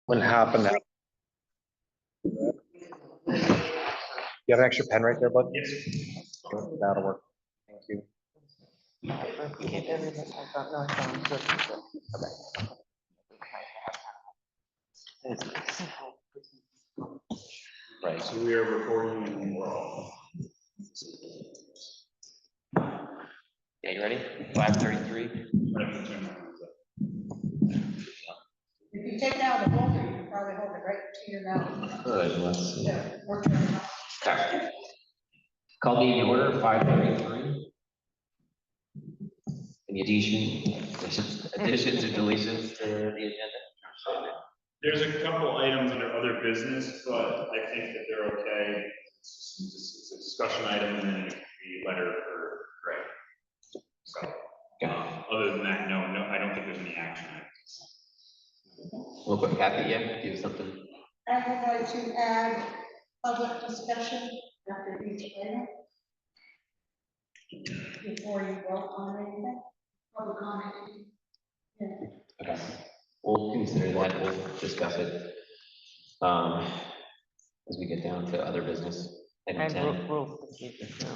What happened? You have an extra pen right there, bud? Yes. That'll work. Thank you. Right, so we are recording and we're all. Yeah, you ready? 5:33. If you take out the holder, you can probably hold it right to your mouth. Good, let's Yeah, or turn it off. start. Call meeting to order, 5:33. Any additions or deletions to the agenda? There's a couple items under other business, but I think that they're okay. It's a discussion item and then the letter for Greg. So, other than that, no, I don't think there's any action. Real quick, Kathy, yeah, do something. I would like to add public discussion after each item. Before you vote on anything, public comment. Yeah. Okay, we'll consider that, we'll discuss it as we get down to other business. Item 10.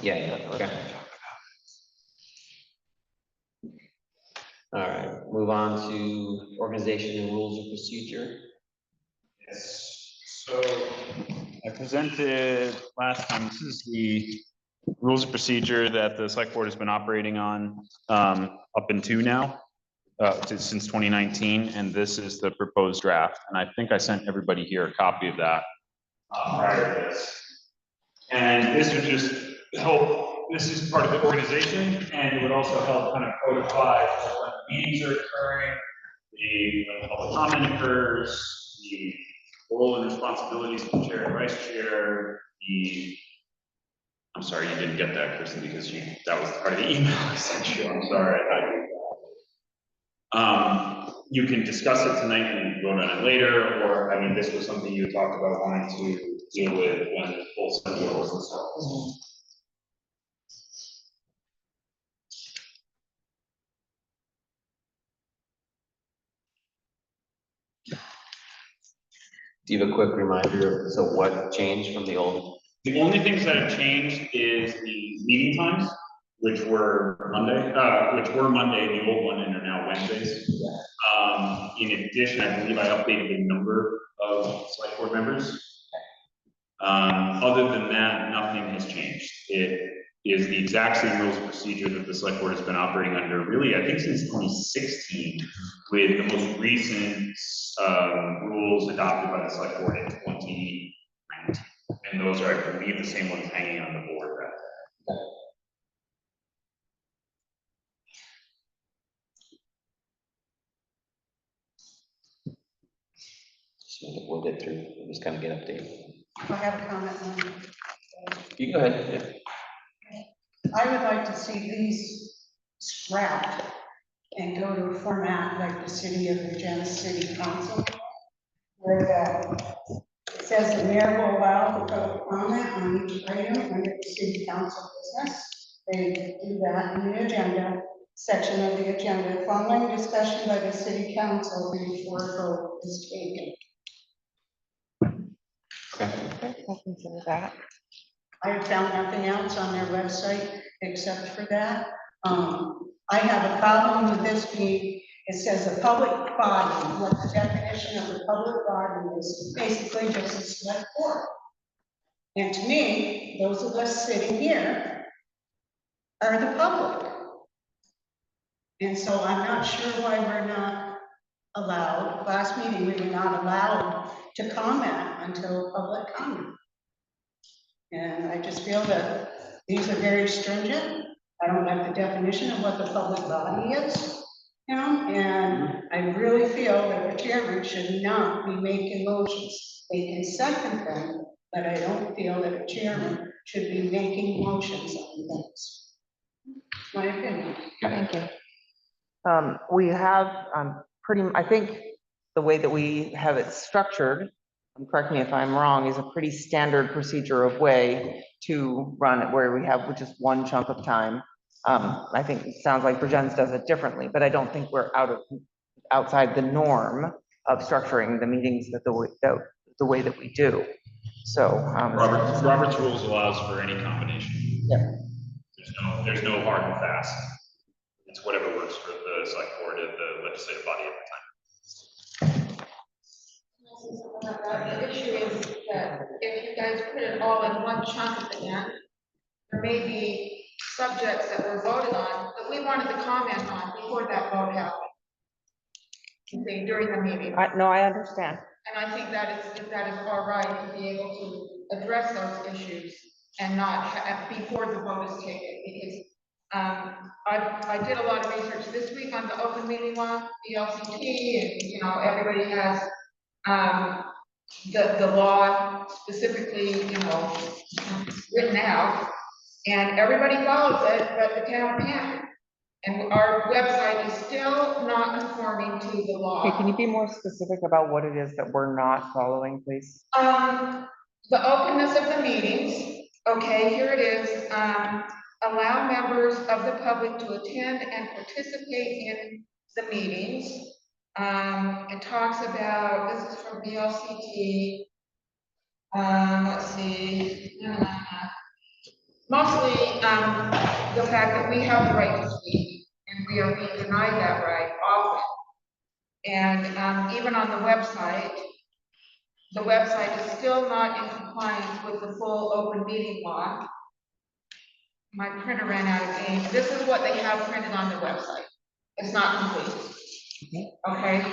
Yeah, okay. All right, move on to organization and rules of procedure. Yes, so I presented last time, this is the rules of procedure that the select board has been operating on up until now, since 2019, and this is the proposed draft. And I think I sent everybody here a copy of that prior to this. And this would just help, this is part of the organization, and it would also help kind of codify when meetings are occurring, when public comment occurs, the role and responsibilities of the chair and vice chair, I'm sorry you didn't get that, Kristen, because that was part of the email I sent you. I'm sorry. You can discuss it tonight and vote on it later, or, I mean, this was something you talked about wanting to deal with when the full set was installed. Do you have a quick reminder? So what changed from the old? The only things that have changed is the meeting times, which were Monday in the old one, and are now Wednesdays. In addition, I believe I updated the number of select board members. Other than that, nothing has changed. It is the exact same rules of procedure that the select board has been operating under, really, I think since 2016, with the most recent rules adopted by the select board in 2019. And those are, I believe, the same ones hanging on the board right there. We'll get through, we'll just kind of get updated. I have a comment on it. You go ahead. Yeah. I would like to see these scrapped and go to a format like the City of Virginia City Council, where it says the mayor will allow the public comment on each item under the city council business. They do that in the agenda section of the agenda, following discussion by the city council before vote is taken. Okay. I'll consider that. I have found nothing else on their website except for that. I have a problem with this being, it says a public body. What the definition of a public body is basically just a select board. And to me, those of us sitting here are the public. And so I'm not sure why we're not allowed. Last meeting, we were not allowed to comment until public comment. And I just feel that these are very stringent. I don't like the definition of what the public body is, and I really feel that the chairman should not be making motions. They can second them, but I don't feel that a chairman should be making motions on things. My opinion. Thank you. We have I think the way that we have it structured, correct me if I'm wrong, is a pretty standard procedure of way to run it, where we have just one chunk of time. I think it sounds like Virgins does it differently, but I don't think we're outside the norm of structuring the meetings the way that we do. So, Robert's rules allows for any combination. Yeah. There's no hard and fast. It's whatever works for the select board and the legislative body at the time. The issue is that if you guys put it all in one chunk at the end, there may be subjects that were voted on that we wanted to comment on before that vote happened. You see, during the meeting. no, I understand. And I think that is all right to be able to address those issues and not before the vote is taken, because I did a lot of research this week on the open meeting law, the LCT, and you know, everybody has the law specifically, you know, written out, and everybody follows it, but the town can't. And our website is still not conforming to the law. Okay, can you be more specific about what it is that we're not following, please? The openness of the meetings, okay, here it is. Allow members of the public to attend and participate in the meetings. It talks about, this is from VLCT. Let's see. Mostly the fact that we have the right to speak, and we are being denied that right often. And even on the website is still not in compliance with the full open meeting law. My printer ran out of ink. This is what they have printed on the website. It's not complete. Okay?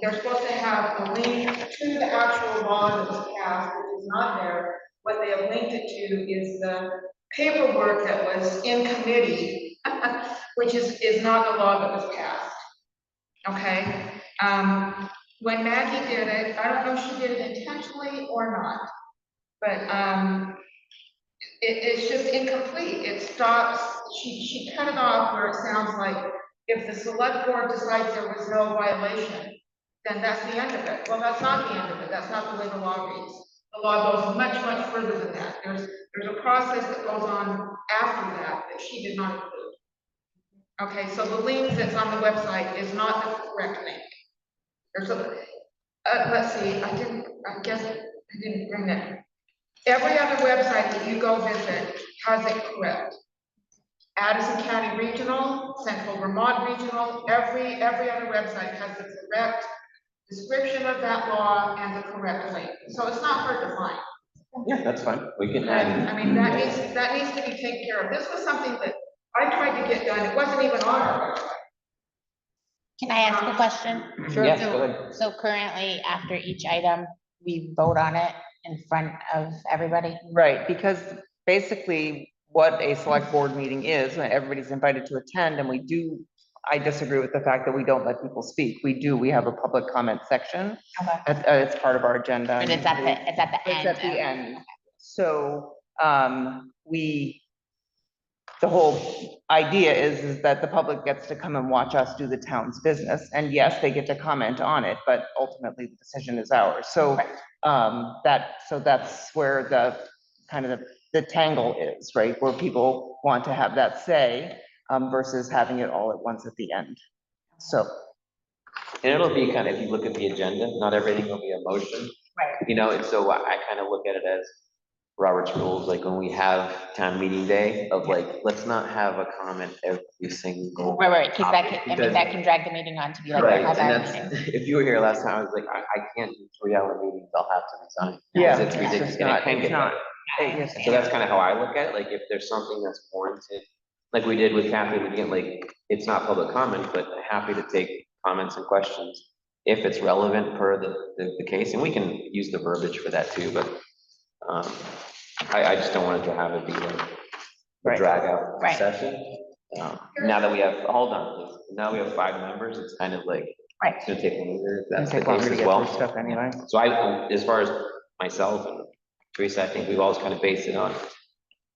They're supposed to have a link to the actual law that was passed, which is not there. What they have linked it to is the paperwork that was in committee, which is not the law that was passed. Okay? When Maggie did it, I don't know if she did it intentionally or not, but it's just incomplete. It stops, she cut it off where it sounds like if the select board decides there was no violation, then that's the end of it. Well, that's not the end of it. That's not the way the law reads. The law goes much, much further than that. There's a process that goes on after that she did not include. Okay, so the link that's on the website is not the correct link. There's a, let's see, I guess I didn't bring that. Every other website that you go visit has it correct. Addison County Regional, Central Vermont Regional, every other website has the correct description of that law and the correct link. So it's not hard to find. Yeah, that's fine. We can add. I mean, that needs to be taken care of. This was something that I tried to get done. It wasn't even on our website. Can I ask a question? Sure. Yes, go ahead. So currently, after each item, we vote on it in front of everybody? Right, because basically what a select board meeting is, when everybody's invited to attend, and I disagree with the fact that we don't let people speak. We have a public comment section. Okay. It's part of our agenda. But it's at the end. It's at the end. So, the whole idea is that the public gets to come and watch us do the town's business. And yes, they get to comment on it, but ultimately the decision is ours. So, that's where the kind of the tangle is, right? Where people want to have that say, versus having it all at once at the end. So. And it'll be kind of, if you look at the agenda, not everything will be a motion. Right. You know, and so I kind of look at it as Robert's rules, like when we have town meeting day of like, let's not have a comment every single. Right, because that can, Because- that can drag the meeting on to be like. Right, have and our that's, meeting. if you were here last time, I was like, I can't do 3-hour meetings, I'll have to resign. Yeah, Because it's ridiculous, it's and it not- can it's get not- better. I Yes. understand. So that's kind of how I look at it, like if there's something that's warranted, like we did with Kathy, we get like, it's not public comment, but happy to take comments and questions if it's relevant per the case, and we can use the verbiage for that too, but I just don't want it to have it be like a Right. drag out Right. session. Now that we have, hold on, please. Now we have 5 members, it's kind of like, Right. it's gonna take longer, if that's the Take longer case to as get well. through stuff anyway. So as far as myself and Teresa, I think we've always kind of based it on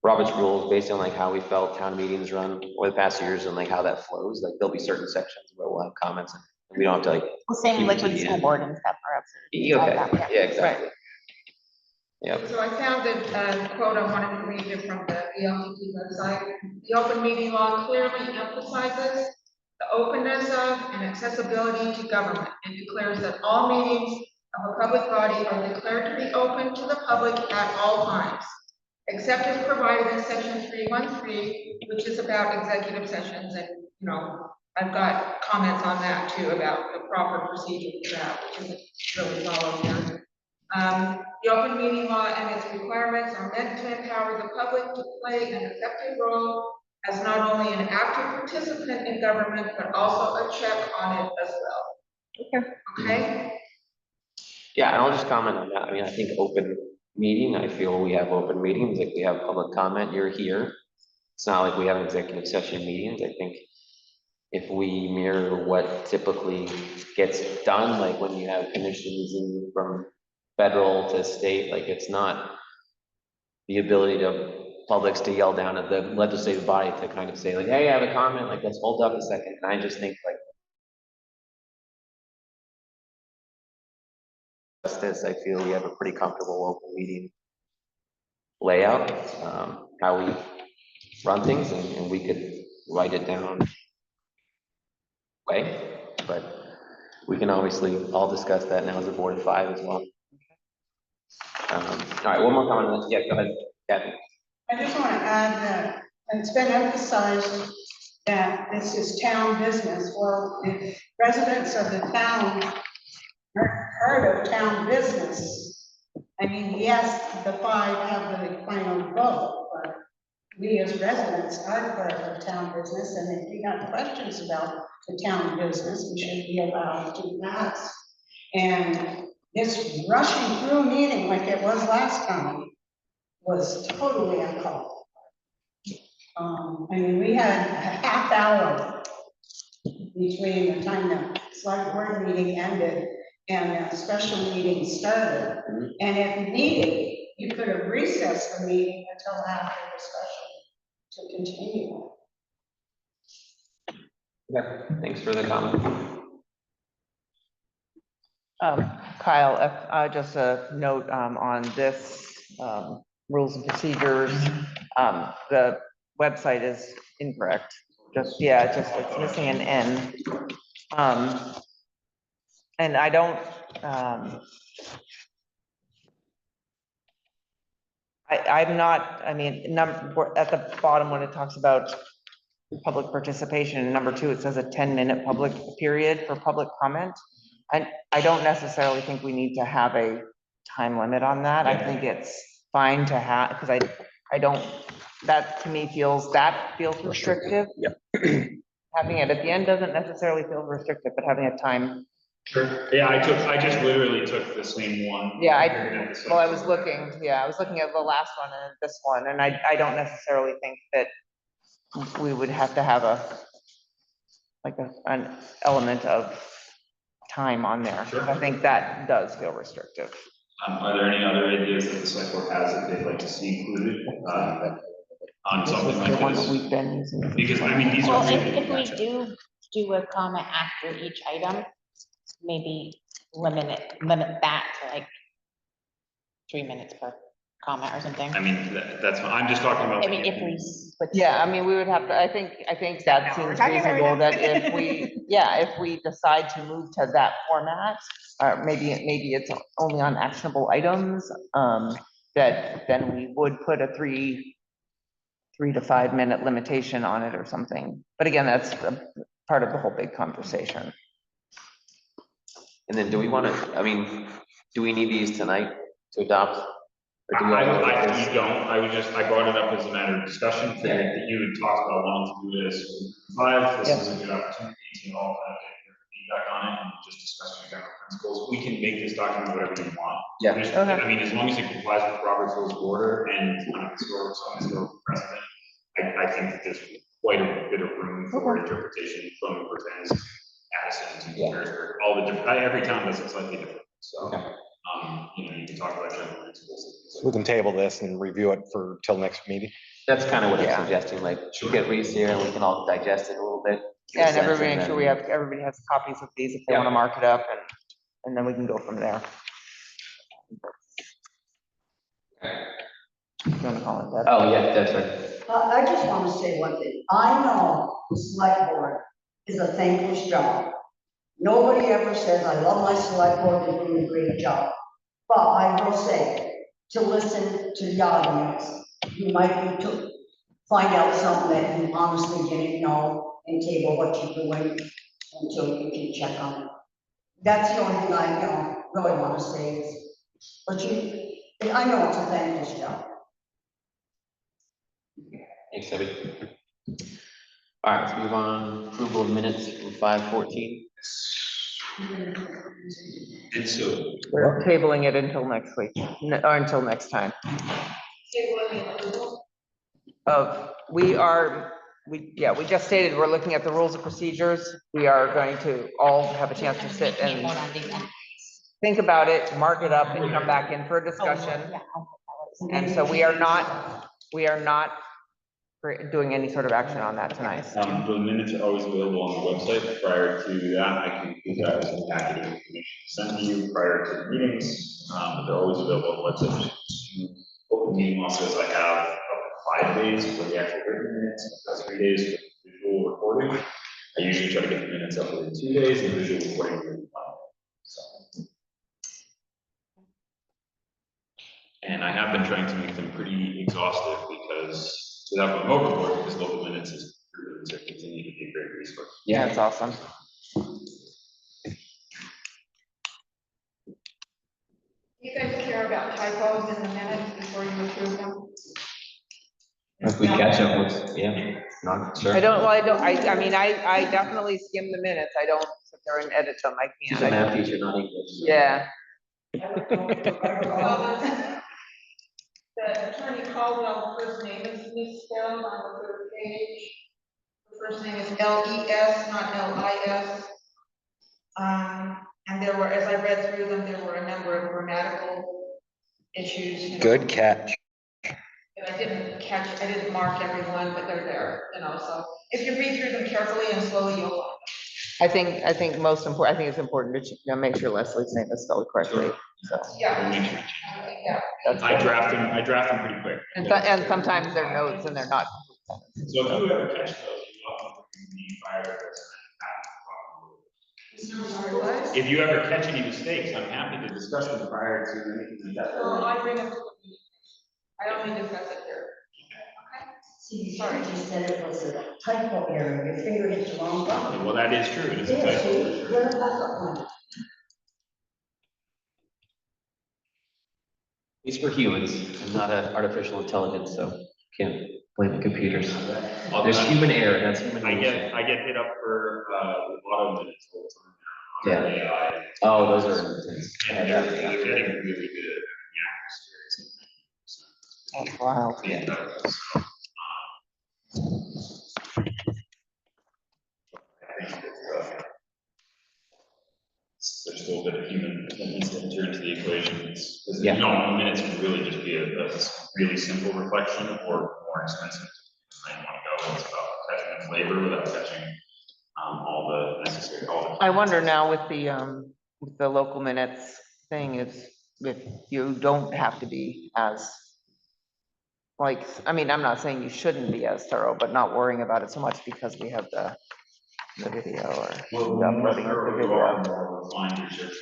Robert's rules, based on like how we felt town meetings run over the past years and like how that flows. Like there'll be certain sections where we'll have comments and we don't have to like. Well, same keep like it with to the school end. board and stuff. Okay, yeah, exactly. Yep. So I found a quote I wanted to read you from the VLCT website. The open meeting law clearly emphasizes the openness of and accessibility to government, and declares that all meetings of a public body are declared to be open to the public at all times, except as provided in section 313, which is about executive sessions, and, you know, I've got comments on that too, about the proper procedure for that, which isn't really followed here. The open meeting law and its requirements are meant to empower the public to play an effective role as not only an active participant in government, but also a check on it as well. Okay? Yeah, and I'll just comment on that. I mean, I think open meeting, I feel we have open meetings, like we have public comment, you're here. It's not like we have executive session meetings. I think if we mirror what typically gets done, like when you have commissions and from federal to state, like it's not the ability to publics to yell down at the legislative body to kind of say like, hey, I have a comment, like, let's hold up a second. And I just think like justice, I feel we have a pretty comfortable open meeting layout, how we run things, and we could write it down way, but we can obviously all discuss that now as a board of 5 as well. All right, one more comment on this. Yeah, go ahead, Kathy. I just want to add that, and it's been emphasized that this is town business. Well, if residents of the town are part of town business, I mean, yes, the 5 have the final vote, but we as residents are part of town business, and if we have questions about the town business, we should be allowed to ask. And this rushing through meeting like it was last time was totally uncalled for. I mean, we had a half hour between the time the select board meeting ended and the special meeting started. And if needed, you could have recessed the meeting until after the special to continue. Yeah, thanks for the comment. Kyle, just a note on this rules and procedures. The website is incorrect. Just, yeah, just it's missing an N. And I don't, I'm not, I mean, at the bottom when it talks about public participation, number 2, it says a 10-minute public period for public comment. And I don't necessarily think we need to have a time limit on that. I think it's fine to have, because I don't, that to me feels restrictive. Yep. Having it at the end doesn't necessarily feel restrictive, but having a time. Sure. Yeah, I just literally took the same one. Yeah, I was looking at the last one and this one, and I don't necessarily think that we would have to have an element of time on there. Sure. I think that does feel restrictive. Are there any other ideas that the select board has that they'd like to see included on This something is like the one that this? we've been using. Because I mean, these Well, are. if we do a comment after each item, maybe limit that to like 3 minutes per comment or something. I mean, that's, I'm just talking about. I mean, if we. Yeah, I mean, we would have to, I think that seems reasonable, that if we decide to move to that format, maybe it's only on actionable items, that then we would put a 3 to 5 minute limitation on it or something. But again, that's part of the whole big conversation. And then do we want to, I mean, do we need these tonight to adopt? Or do we I brought it up as a matter of discussion, figured that you had talked about wanting to do this 5, this is a good opportunity to all kind of get your feedback on it and just discuss your general principles. We can make this document whatever you want. Yeah. Okay. I mean, as long as it complies with Robert's Rules of Order and historical precedent, I think that there's quite a bit of room for interpretation from Vertens, Addison, to Harrisburg, all the different, every town does it slightly different, so. Okay. You know, you can talk about general principles. We can table this and review it for till next meeting. That's kind of what Yeah. I'm suggesting, like, you get Reese here and we can all digest it a little bit. get a Yeah, and sense, everybody, make sure then- everybody has copies of these if they Yeah. want to mark it up, and then we can go from there. You want to call it that? Oh, yeah, that's right. I just want to say one thing. I know the select board is a thankless job. Nobody ever says, I love my select board, they're doing a great job. But I will say, to listen to the audience, you might need to find out something that you honestly didn't know and table what you're doing until you can check on it. That's the only thing I, really want to say is, but I know it's a thankless job. Thanks, Debbie. All right, let's move on. Approval of minutes from 5:14. And so, We're tabling it until next week, or until next time. We just stated, we're looking at the rules of procedures. We are going to all have a chance to sit Can't and vote on these. think about it, mark it up, and come back in for a discussion. Yeah, okay. And so we are not doing any sort of action on that tonight. the minutes are always available on the website. Prior to that, I can include that as a packet of information sent to you prior to the meetings. But they're always available on the website. Open meeting law says I have up to 5 days for the actual written minutes, that's 3 days for visual recording. I usually try to get the minutes up within 2 days and visual recording within 1 day. So. And I have been trying to make them pretty exhaustive because without going overboard, because local minutes is proven to continue to be a great resource. Yeah, it's awesome. You guys care about typos in the minutes before you approve them? If we catch up with, yeah, not sure. I mean, I definitely skim the minutes. I don't sit there and edit them. I She's can't. a math teacher, not English. Yeah, The attorney Caldwell first name is misspelled on the third page. The first name is L-E-S, not L-I-S. And there were, as I read through them, there were a number of grammatical issues. Good catch. That I didn't mark everyone, but they're there, so if you read through them carefully and slowly, you'll find them. I think it's important to make sure Leslie's name is spelled correctly. So Yeah. We'll make sure. Yeah. that's I draft them pretty quick. and sometimes they're notes and they're not. So if you ever catch those, you often bring the fire person. If you ever catch any mistakes, I'm happy to discuss them prior to anything like that. So I bring them to the meeting. I only discuss it here. See, you should have just said it was a typo error, your finger hit the wrong button. Well, that is true. It is a Yeah, typo. see, for sure. where's that button? These were humans, and not an artificial intelligence, so can't blame the computers. There's human error, that's human I error. get hit up for auto minutes all the time now. Yeah. AI. Oh, those are intense. And they're getting really good at the accuracy. That's wild. Yeah. There's a little bit of human needs to enter into the equation. Yeah. Minutes can really just be a really simple reflection or more expensive. I want to go. It's about catching the flavor without catching all the necessary. I wonder now with the local minutes thing is if you don't have to be as I mean, I'm not saying you shouldn't be as thorough, but not worrying about it so much because we have the video or the uploading of the video. Find your search.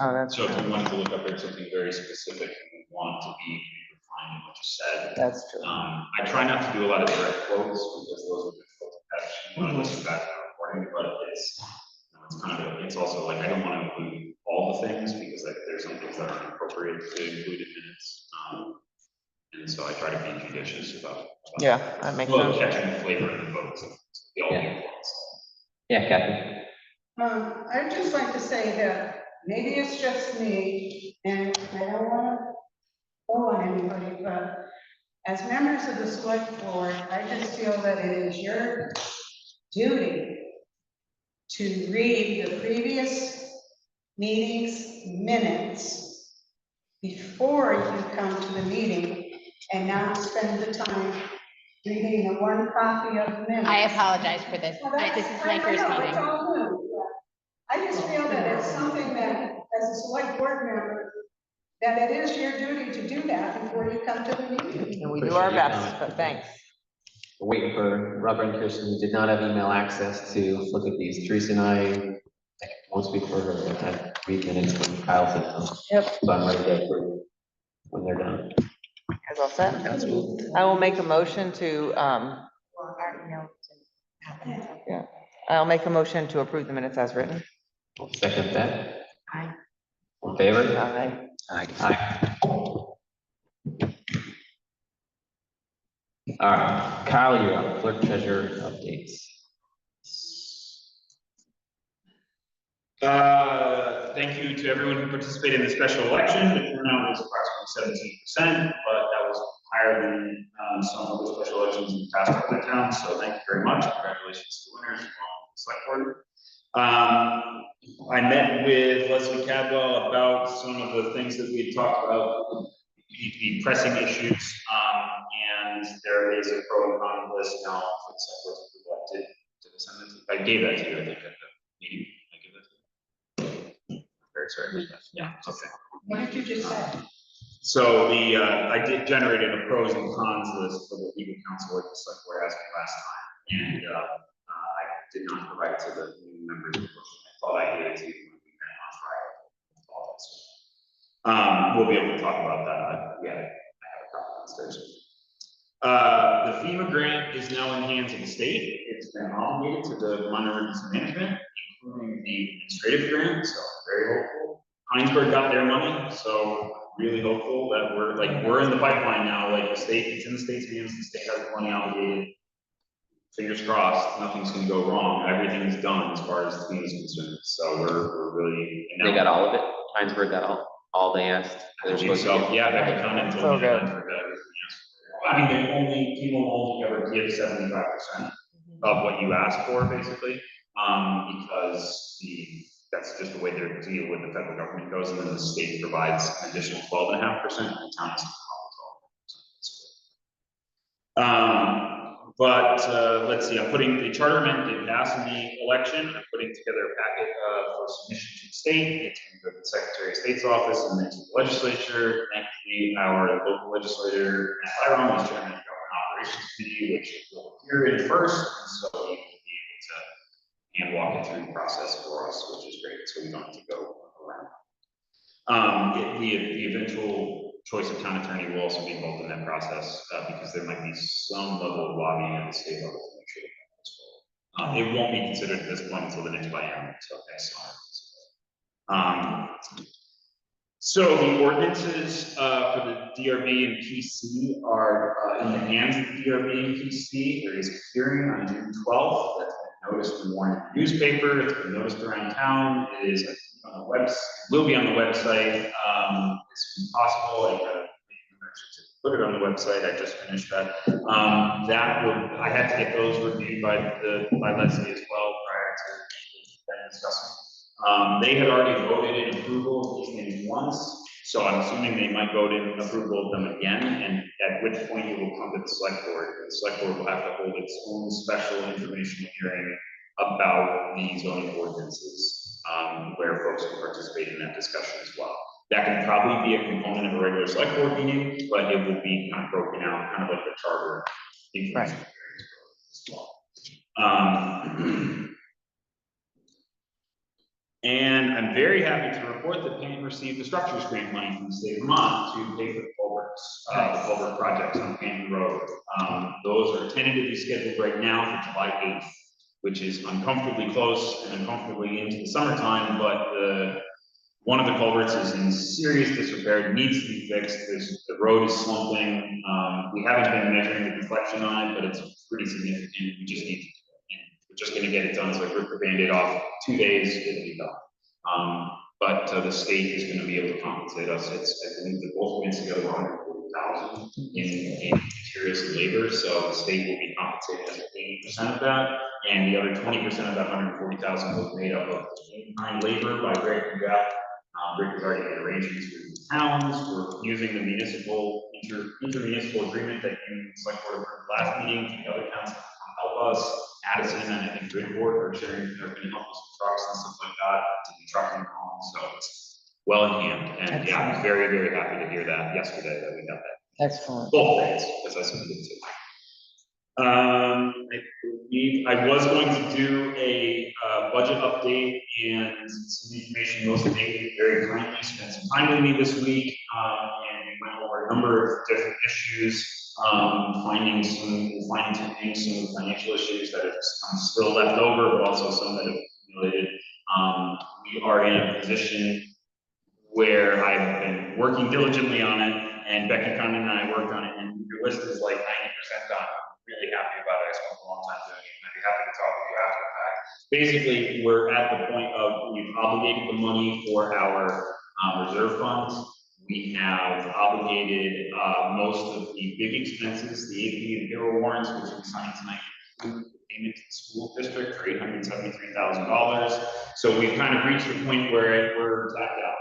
Oh, that's So true. if you wanted to look up there something very specific and you want it to be refined in what you said. That's true. I try not to do a lot of direct quotes because those are difficult to catch when I listen back to the recording, but it's also like, I don't want to include all the things because there's some things that aren't appropriate to include in minutes. And so I try to be judicious about. Yeah, that makes sense. Catching the flavor in the votes. The only Yeah. influence. Yeah, Kathy. I'd just like to say that maybe it's just me, and I don't want to go on anybody, but as members of the select board, I just feel that it is your duty to read the previous meeting's minutes before you come to the meeting, and not spend the time reading the one copy of the minutes. I apologize for this. Well, This is my I first know, it's meeting. all new, yeah. I just feel that it's something that, as a select board member, that it is your duty to do that before you come to the meeting. And we do our best, but thanks. We're waiting for Robert and Christian, who did not have email access to look at these. Teresa and I won't speak for her, but I 3 minutes when Kyle sent them. Yep. So I'm ready to approve when they're done. As all set. I will make a motion to, yeah, I'll make a motion to approve the minutes as written. I'll second that. Aye. In favor? Aye. Aye. All right, Kyle, you're up. Clerk treasurer updates. Thank you to everyone who participated in the special election. The turnout was approximately 17%, but that was higher than some of the special elections in the past other towns. So thank you very much. Congratulations to the winners and all the select board. I met with Leslie Cadwell about some of the things that we had talked about, the pressing issues, and there is a pro and con list now for the select board to elect it. I gave that to you, I think, at the meeting. I gave that to you. Very sorry about that. Yeah, okay. What did you just say? So I did generated a pros and cons list for the legal counsel like the select board asked me last time, and I did not provide it to the new members. I thought I gave it to you when we met on Friday. We'll be able to talk about that. Yeah, I have a copy downstairs. The FEMA grant is now in the hands of the state. It's been obligated to the Vermont Emergency Management, including the administrative grant, so I'm very hopeful. Heinsberg got their money, so really hopeful that we're in the pipeline now, like the state, it's in the state's hands, the state has the money obligated. Fingers crossed, nothing's gonna go wrong, everything's done as far as the FEMA is concerned, so we're really. They got all of it? Heinsberg got all they asked? I believe so, yeah, Becca Conant So told me that good. Heinsberg got everything else. I mean, people will only ever give 75% of what you ask for, basically, because that's just the way their deal with the federal government goes, and then the state provides an additional 12.5%, and the town is 12%. Let's see, I'm putting the charter amendment did pass in the election. I'm putting together a packet for submission to the state. It's going to go to the Secretary of State's office and then to the legislature. Thankfully, our local legislator, Matt Byron, is chairman of the Government Operations Committee, which will appear in first, and so he will be able to hand walk it through the process for us, which is great, so we don't have to go around. The eventual choice of town attorney will also be involved in that process, because there might be some level of lobbying at the state level to make sure that goes forward. It won't be considered at this point until the next biennium, until next summer. So the ordinances for the DRB and PC are in the hands of the DRB and PC. There is a hearing on June 12th. That's been noticed and warned in the newspaper. It's been noticed around town. It is on the website. Will be on the website as soon as possible. I got to put it on the website. I just finished that. I had to get those reviewed by Leslie as well prior to discussing. They had already voted in approval of these things once, so I'm assuming they might vote in approval of them again, and at which point it will come to the select board. The select board will have to hold its own special informational hearing about the zoning ordinances, where folks can participate in that discussion as well. That can probably be a component of a regular select board meeting, but it will be kind of broken out, kind of like the charter information hearing as well. And I'm very happy to report that Payne received the structures grant money from the state of Vermont to pay for the culverts, the culvert projects on Payne Road. Those are tentatively scheduled right now for July 8th, which is uncomfortably close and uncomfortably into the summertime, but one of the culverts is in serious disrepair, needs to be fixed. The road is slumping. We haven't been measuring the deflection on it, but it's pretty significant. We just need to we're just going to get it done, so I rip the Band-Aid off, 2 days, it'll be done. But the state is going to be able to compensate us. I believe that both grants together were 140,000 in materials and labor, so the state will be compensated us 80% of that, and the other 20% of that 140,000 was made up of in-kind labor by Rick and Jeff. Rick has already made arrangements with the towns. We're using the municipal intermunicipal agreement that you select board approved last meeting. The other towns can help us. Addison and I think Gridport are sharing, they're going to help us with trucks and stuff like that to be trucking home. So it's well in hand. And yeah, I was very, very happy to hear that yesterday that we got that. Excellent. Both days, as I submitted I believe I was going to do a budget update and some information. Most of David very kindly spent some time with me this week, and we went over a number of different issues, finding tuning some of the financial issues that are still left over, but also some that have accumulated. We are in a position where I've been working diligently on it, and Becky Condon and I worked on it, and your list is like 90% done. Really happy about it. I spent a long time doing it, and I'd be happy to talk with you after the fact. Basically, we're at the point of we've obligated the money for our reserve funds. We have obligated most of the big expenses, the AP and payroll warrants, which we signed tonight, include the payment to the school district for $873,000. So we've kind of reached the point where we're tapped out.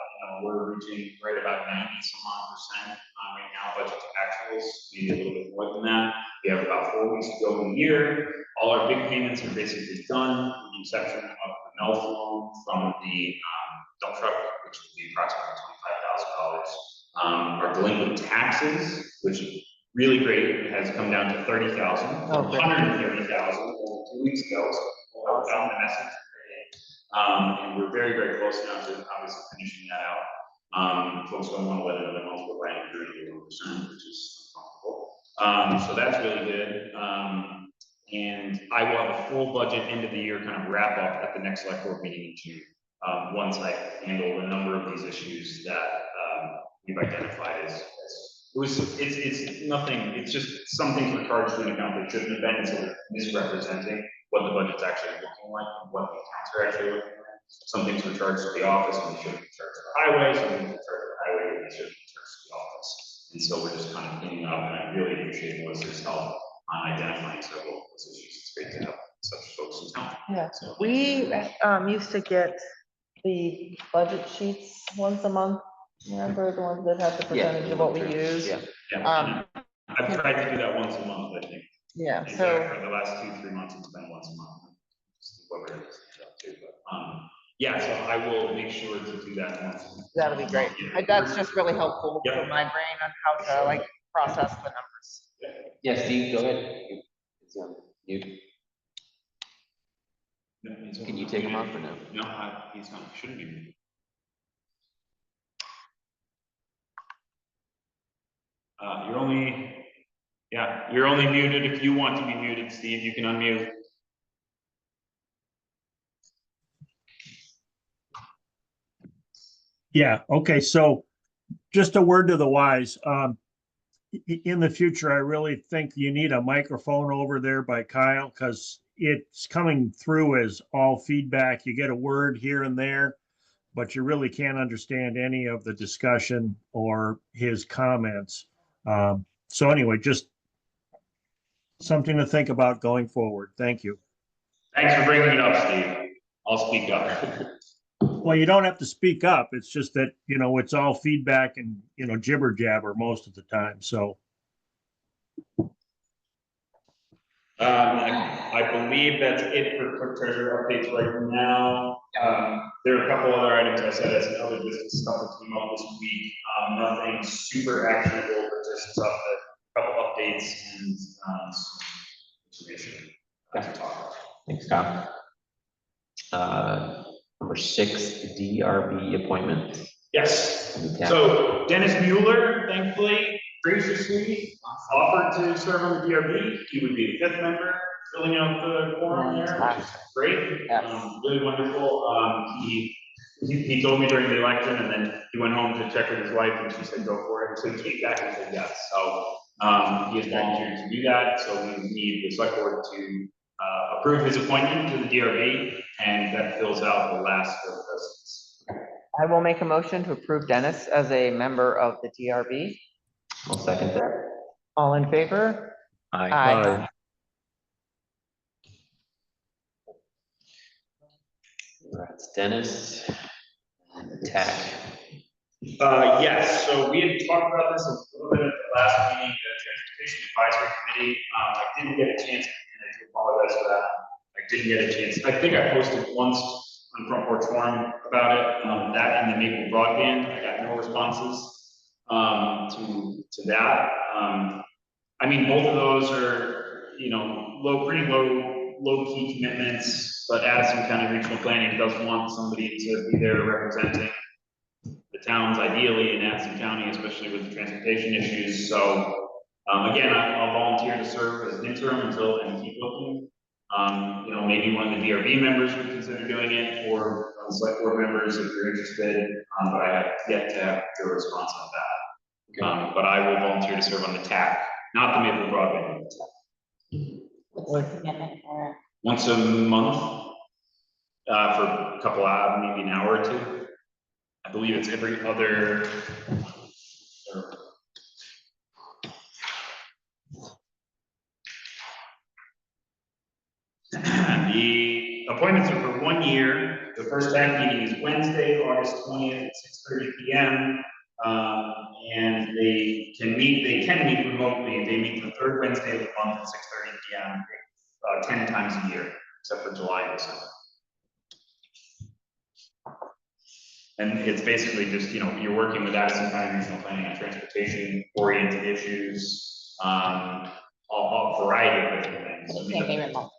We're reaching right about 90% right now, budget to actuals, maybe a little bit more than that. We have about 4 weeks to go in the year. All our big payments are basically done, with the exception of the MELF loan from the dump truck, which would be approximately $25,000. Our delinquent taxes, which is really great, has come down to $30,000, Oh, great. $130,000 only 2 weeks ago. So we'll have found the message. And we're very, very close now to obviously finishing that out. Folks don't want to let another month go by and do 1%, which is uncomfortable. So that's really good. And I will have a full budget end of the year kind of wrap up at the next select board meeting in June. Once I handle a number of these issues that we've identified as it's nothing, it's just some things were charged to an account that shouldn't have been, so they're misrepresenting what the budget's actually looking like and what the accounts are actually looking like. Some things were charged to the office when they shouldn't be charged to the highway, some things were charged to the highway when they shouldn't be charged to the office. And so we're just kind of cleaning up, and I really appreciate Melissa's help on identifying several of those issues. It's great to have such folks in town. Yeah, So we used to get the budget sheets once a month. Remember the ones that had the percentage of what we use? Yeah. yeah, I've tried to do that once a month, I think. Yeah, In so fact, for the last 2-3 months, it's been once a month. Whatever it is, too, but, yeah, so I will make sure to do that once. that'll be great. That's just really helpful Yeah. for my brain on how to like process the numbers. Yeah, Steve, go ahead. You, can you take him off or no? No, he's not, shouldn't be. You're only muted if you want to be muted, Steve. You can unmute. Yeah, okay, so just a word to the wise. In the future, I really think you need a microphone over there by Kyle, because it's coming through as all feedback. You get a word here and there, but you really can't understand any of the discussion or his comments. So anyway, just something to think about going forward. Thank you. Thanks for bringing it up, Steve. I'll speak up. Well, you don't have to speak up. It's just that, it's all feedback and, jibber jabber most of the time. So. I believe that's it for clerk treasurer updates right now. There are a couple other items I said as other business stuff that came up this week. Nothing super actionable, but just stuff that, a couple updates and some information to talk about. Thanks, Kyle. Number 6, DRB appointment. Yes. Yeah. So Dennis Mueller, thankfully, graciously offered to serve on the DRB. He would be the 5th member, filling out the quorum there, which is great. Yes. Really wonderful. He told me during the election, and then he went home to check with his wife, and she said, go for it. So he came back and said yes. So he has volunteered to do that. So we need the select board to approve his appointment to the DRB, and that fills out the last of the residents. I will make a motion to approve Dennis as a member of the DRB. I'll second that. All in favor? Aye. That's Dennis. And TAC. Yes, so we had talked about this a little bit at the last meeting, the Transportation Advisory Committee. I didn't get a chance, and I do apologize for that. I didn't get a chance. I think I posted once on Front Porch Forum about it, that and the Maple broadband. I got no responses to that. I mean, both of those are, pretty low key commitments, but Addison County Regional Planning does want somebody to be there representing the towns ideally in Addison County, especially with the transportation issues. So, again, I'll volunteer to serve as interim and keep looking. Maybe one of the DRB members would consider doing it, or select board members if you're interested, but I have yet to have your response on that. But I will volunteer to serve on the TAC, not the Maple Broadband. What's the commitment for? Once a month, for a couple hours, maybe an hour or two. I believe it's every other. The appointments are for 1 year. The first TAC meeting is Wednesday, August 20th at 6:30 p.m. And they can meet remotely. They meet the third Wednesday of the month at 6:30 p.m. 10 times a year, except for July and December. And it's basically just, you're working with Addison County Regional Planning on transportation oriented issues, a variety of different things. It can't be remote.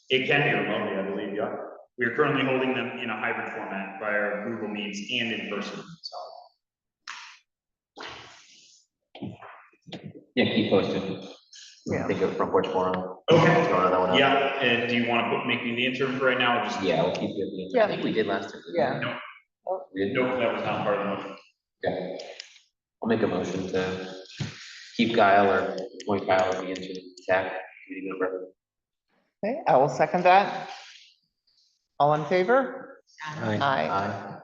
It can be remotely, I believe, yeah. We are currently holding them in a hybrid format via Google Meets and in person, so. Yeah, keep posted. Yeah. Think of Front Porch Forum. Okay. Throw another one out. Yeah, and do you want to make me the interim for right now, or just? Yeah, we'll keep it. Yeah. I think we did last time. Yeah. No, We did? no, that was not part of the motion. Okay. I'll make a motion to keep Kyle or appoint Kyle as the interim TAC committee member. Okay, I will second that. All in favor? Aye. Aye.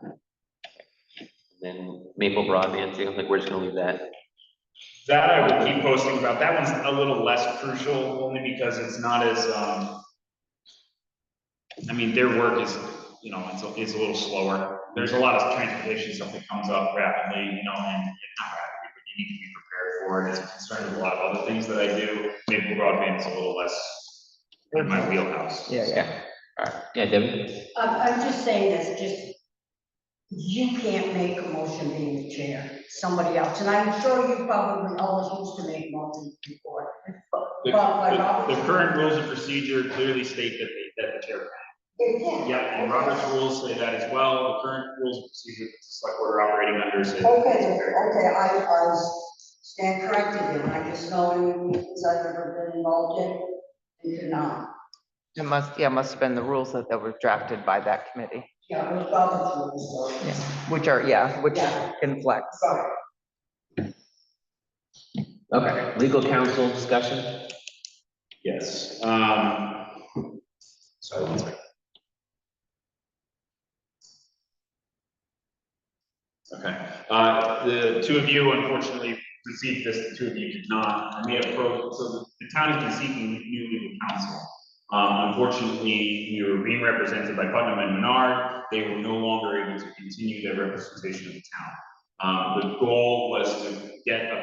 Then Maple Broadband too, like we're just gonna leave that. That I will keep posting about. That one's a little less crucial, only because it's not as, their work is, it's a little slower. There's a lot of transportation stuff that comes up rapidly, and not rapidly, but you need to be prepared for it. It's concerned with a lot of other things that I do. Maple Broadband is a little less in my wheelhouse. Yeah. All right, yeah, Debbie? I'm just saying this, you can't make a motion being the chair, somebody else, and I'm sure you probably always used to make motions before. The current rules of procedure clearly state that the chair can. Yeah, and Robert's rules say that as well. The current rules of procedure that the select board are operating under say. Okay, I stand corrected here, I just know any meetings I've ever been involved in, you cannot. It must have been the rules that were drafted by that committee. Yeah, we've got the rules, so. Yeah. Which Yeah. can flex. Sorry. Okay, legal counsel discussion? Yes. Sorry, one second. Okay. The two of you unfortunately received this, the two of you did not. I made a so the town has been seeking new legal counsel. Unfortunately, we were being represented by Putnam and Menard. They were no longer able to continue their representation of the town. The goal was to get a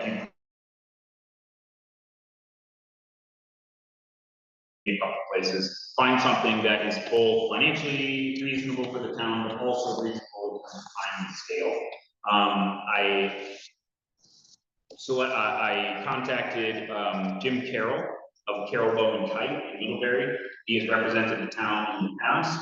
few places, find something that is both financially reasonable for the town, but also reasonable in time and scale. I contacted Jim Carroll of Carroll, Bow and Kite in Middlebury. He has represented the town in the past.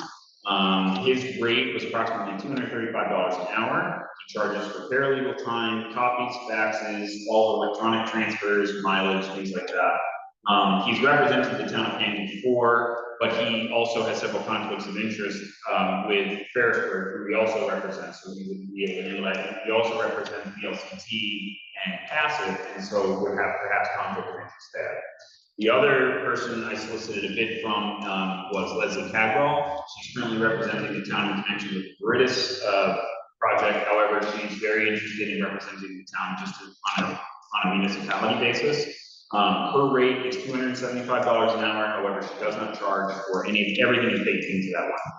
His rate was approximately $235 an hour. He charges for paralegal time, copies, faxes, all electronic transfers, mileage, things like that. He's represented the town of Canton before, but he also has several conflicts of interest with Ferrisburg, who he also represents, so he would be able to handle that. He also represents VLCT and Passive, and so would have perhaps conflict of interest there. The other person I solicited a bid from was Leslie Cadwell. She's currently representing the town in connection with the Veritas project. However, she's very interested in representing the town just on a municipality basis. Her rate is $275 an hour. However, she does not charge for everything is baked into that one.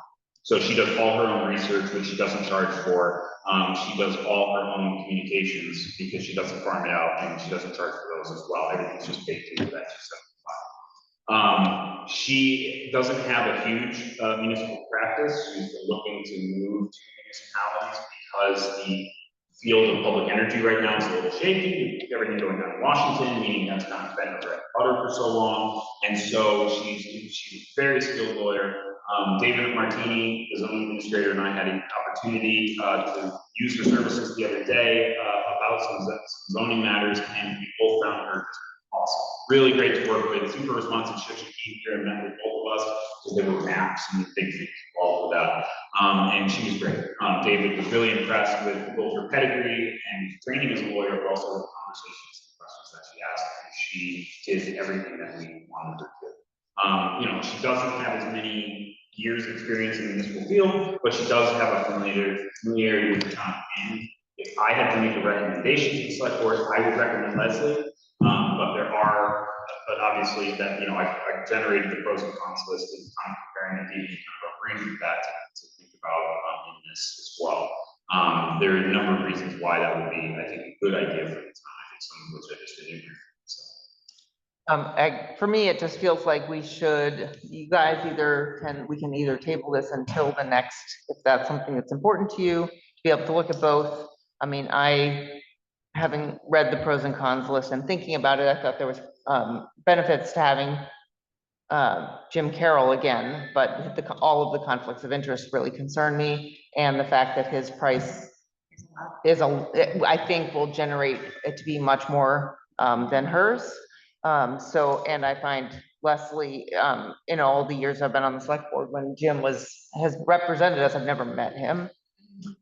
So she does all her own research, which she doesn't charge for. She does all her own communications because she doesn't farm it out, and she doesn't charge for those as well. Everything's just baked into that $275. She doesn't have a huge municipal practice. She's been looking to move to municipalities because the field of public energy right now is a little shaky, with everything going on in Washington, meaning that's not been her bread and butter for so long. And so she's a very skilled lawyer. David Martini, the zoning administrator, and I had an opportunity to use her services the other day about some zoning matters, and we both found her awesome. Really great to work with, super responsive. She came here and met with both of us because there were maps and big things involved with that. And she was great. David was really impressed with both her pedigree and training as a lawyer, but also the conversations and questions that she asked. And she did everything that we wanted her to. You know, she doesn't have as many years of experience in the municipal field, but she does have a familiarity with the town. And if I had to make a recommendation to the select board, I would recommend Leslie. But obviously that, you know, I generated the pros and cons list and kind of preparing a deep kind of a range of that to think about in this as well. There are a number of reasons why that would be, I think, a good idea for the town. I think some of which I just enumerated. So. For me, it just feels like you guys we can either table this until the next, if that's something that's important to you, to be able to look at both. I mean, having read the pros and cons list and thinking about it, I thought there was benefits to having Jim Carroll again, but all of the conflicts of interest really concern me, and the fact that his price is I think will generate it to be much more than hers. And I find Leslie, in all the years I've been on the select board, when Jim has represented us, I've never met him.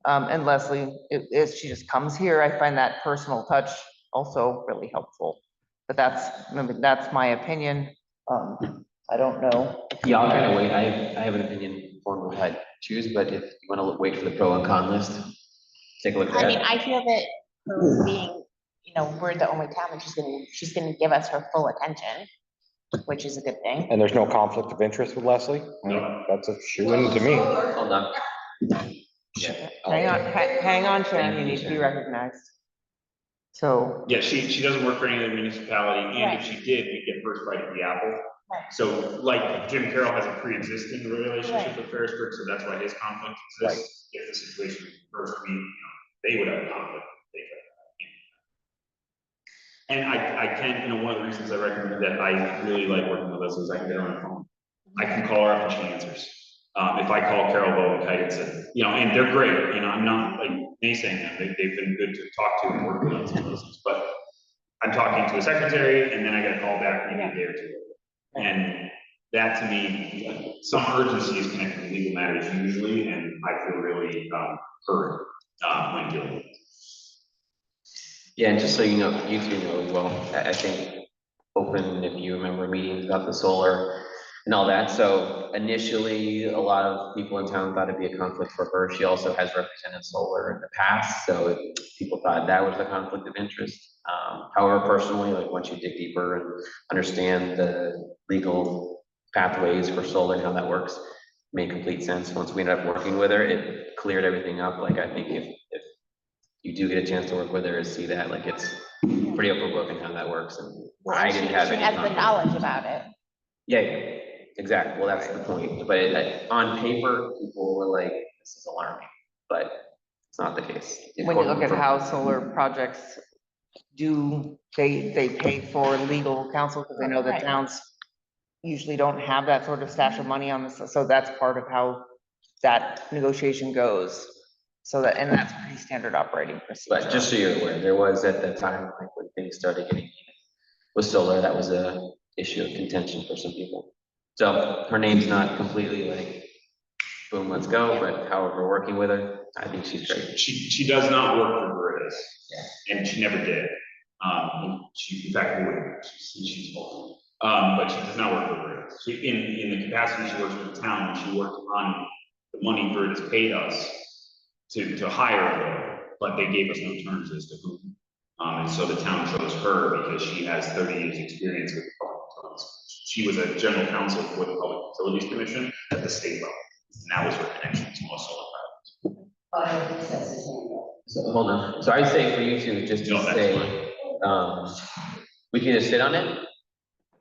And Leslie, she just comes here. I find that personal touch also really helpful. But that's my opinion. I don't know. Yeah, I'll kind of wait. I have an opinion formed if I choose, but if you want to wait for the pro and con list, take a look at I mean, that. I feel that her being, you know, we're the only town that she's gonna give us her full attention, which is a good thing. And there's no conflict of interest with Leslie? No. That's a shoe-in to me. Hold on. Hang on, Sharon, you need to be recognized. So, Yeah, she doesn't work for any other municipality, and if she did, we'd get first bite at the apple. Right. So like Jim Carroll has a pre-existing relationship Right. with Ferrisburg, so that's why his conflict exists. If the situation were to be, you know, they would have a conflict. And I can, you know, one of the reasons I recommend that I really like working with us is I can get her on the phone. I can call her up and she answers. If I call Carol Bowen, it's you know, and they're great, you know, I'm not like naysaying them, they've been good to talk to and work with on some of those things, but I'm talking to a secretary and then I get a call back maybe a day or two. And that to me, some urgency is connected to legal matters usually, and I feel really heard when dealing with it. Yeah, and just so you know, you two know as well, I think open, if you remember meetings about the solar and all that. So initially, a lot of people in town thought it'd be a conflict for her. She also has represented solar in the past, so people thought that was a conflict of interest. However, personally, like once you dig deeper and understand the legal pathways for solar and how that works, made complete sense. Once we ended up working with her, it cleared everything up. Like I think if you do get a chance to work with her and see that, like it's pretty open book and how that works. And Well, I she didn't have has any the conflict. knowledge about it. Yeah, exactly. Well, that's the point. But on paper, people were like, this is alarming, but it's not the case. when you look at how solar projects they pay for legal counsel, because I know that Right. towns usually don't have that sort of stash of money on this, so that's part of how that negotiation goes. So and that's pretty standard operating procedure. But just so you're aware, there was at that time, like when things started getting with solar, that was a issue of contention for some people. So her name's not completely like, boom, let's go, but however, working with her, I think she's great. She does not work for Veritas, and she never did. In fact, she's full. But she does not work for Veritas. In the capacity she works for the town, she worked on the money Veritas paid us to hire a lawyer, but they gave us no terms as to whom. And so the town chose her because she has 30 years experience with public utilities. She was a general counsel for the Public Utilities Commission at the state level. And that was her connection to most solar projects. So hold on. So I say for you two, just to No, that's say, we can either sit on it,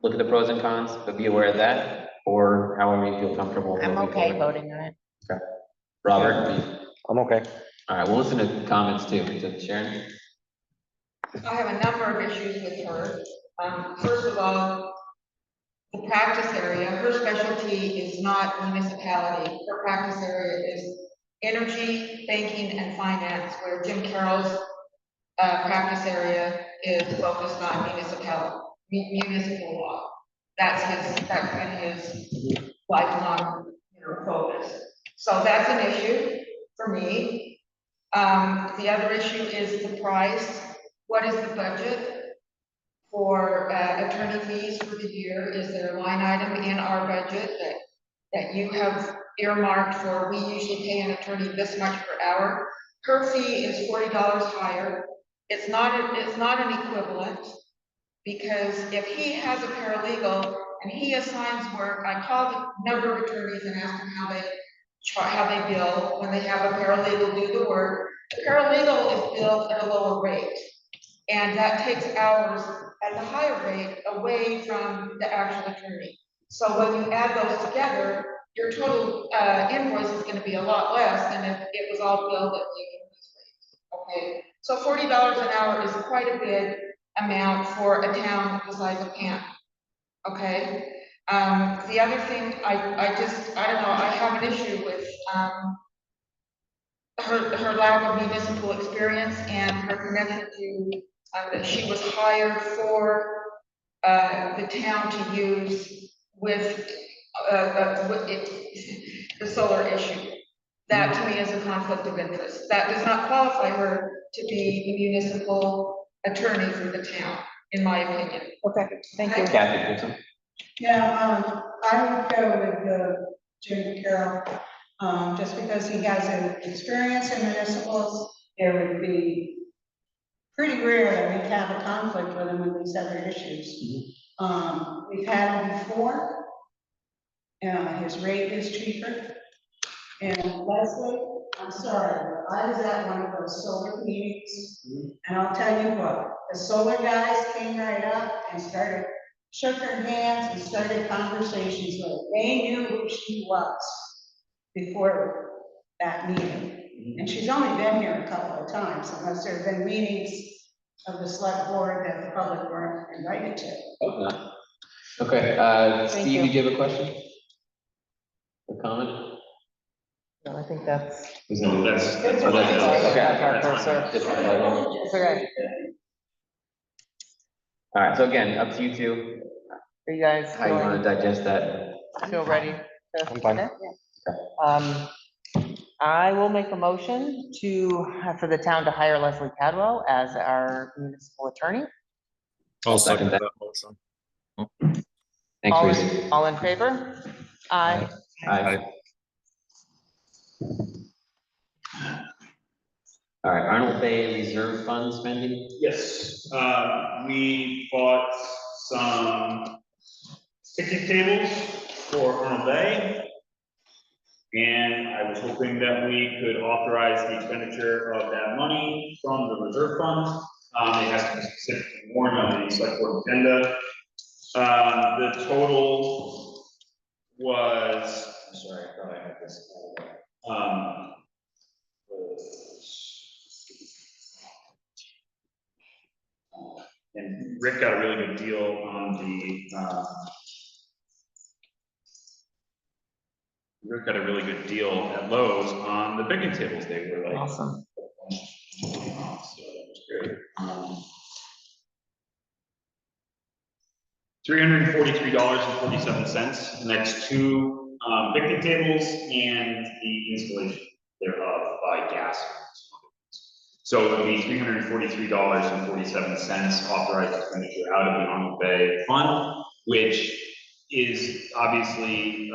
look at the pros and cons, but be aware of that, or however you feel comfortable. I'm moving okay forward. voting on it. Okay. Robert, I'm okay. All right, we'll listen to comments too. So Sharon? I have a number of issues with her. First of all, the practice area, her specialty is not municipality. Her practice area is energy, banking, and finance, where Jim Carroll's practice area is focused on municipal law. That's been his lifelong, focus. So that's an issue for me. The other issue is the price. What is the budget for attorney fees for the year? Is there a line item in our budget that you have earmarked for? We usually pay an attorney this much per hour. Her fee is $40 higher. It's not an equivalent, because if he has a paralegal and he assigns work, I called a number of attorneys and asked them how they bill when they have a paralegal do the work. The paralegal is billed at a lower rate, and that takes hours at the higher rate away from the actual attorney. So when you add those together, your total invoice is going to be a lot less than if it was all billed at the attorney's rate. Okay, so $40 an hour is quite a big amount for a town the size of Canton. Okay, the other thing, I don't know, I have an issue with her lack of municipal experience and her connection to that she was hired for the town to use with the solar issue. That to me is a conflict of interest. That does not qualify her to be a municipal attorney for the town, in my opinion. Okay, thank you. Kathy, Gibson? Yeah, I would go with Jim Carroll, just because he has an experience in municipals. It would be pretty rare that we'd have a conflict with him with these other issues. We've had him before. His rate is cheaper. And Leslie, I'm sorry, but I was at one of those solar meetings, and I'll tell you what, the solar guys came right up and shook her hands and started conversations with her. They knew who she was before that meeting. And she's only been here a couple of times, unless there have been meetings of the select board that the public weren't invited to. Okay. Okay, Thank Steve, you. did you have a question? A comment? No, I think that's. No, that's. Oh, that's- okay. That's our cursor. Just- It's okay. All right, so again, up to you two, Are you guys how you want to digest that. feel ready? I'm fine. I will make a motion for the town to hire Leslie Cadwell as our municipal attorney. I'll second that motion. Thanks, All Reese. all in favor? Aye. Aye. All right, Arnold Bay Reserve Fund spending? Yes, we bought some picnic tables for Arnold Bay. And I was hoping that we could authorize the expenditure of that money from the reserve fund. It has to be specifically warned on the select board agenda. The total was, I'm sorry, I thought I had this. And Rick got a really good deal on the, Rick got a really good deal at Lowe's on the picnic tables. They were like. Awesome. So that was great. $343.47, and that's two picnic tables and the installation thereof by gas. So it would be $343.47 authorized expenditure out of the Arnold Bay Fund, which is obviously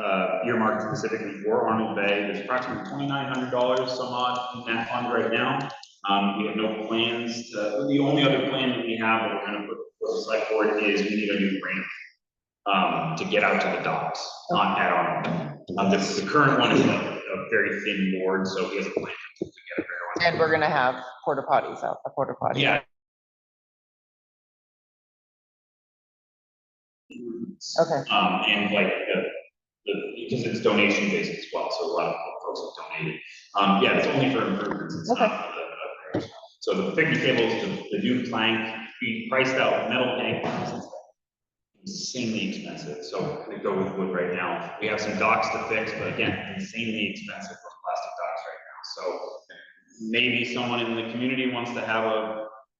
earmarked specifically for Arnold Bay. There's approximately $2,900 some odd in that fund right now. We have no plans. The only other plan that we have that we're going to put for the select board is we need a new ramp to get out to the docks at Arnold. The current one is a very thin board, so he has a plan to get a better one. And we're gonna have porta potties out, a porta potty. Yeah. Okay, And like because it's donation based as well, so a lot of folks have donated. Yeah, it's only for improvements, it's not for the upgrades. So the picnic tables, the new plank, we priced out metal plank, insanely expensive, so we go with wood right now. We have some docks to fix, but again, insanely expensive for plastic docks right now, so maybe someone in the community wants to have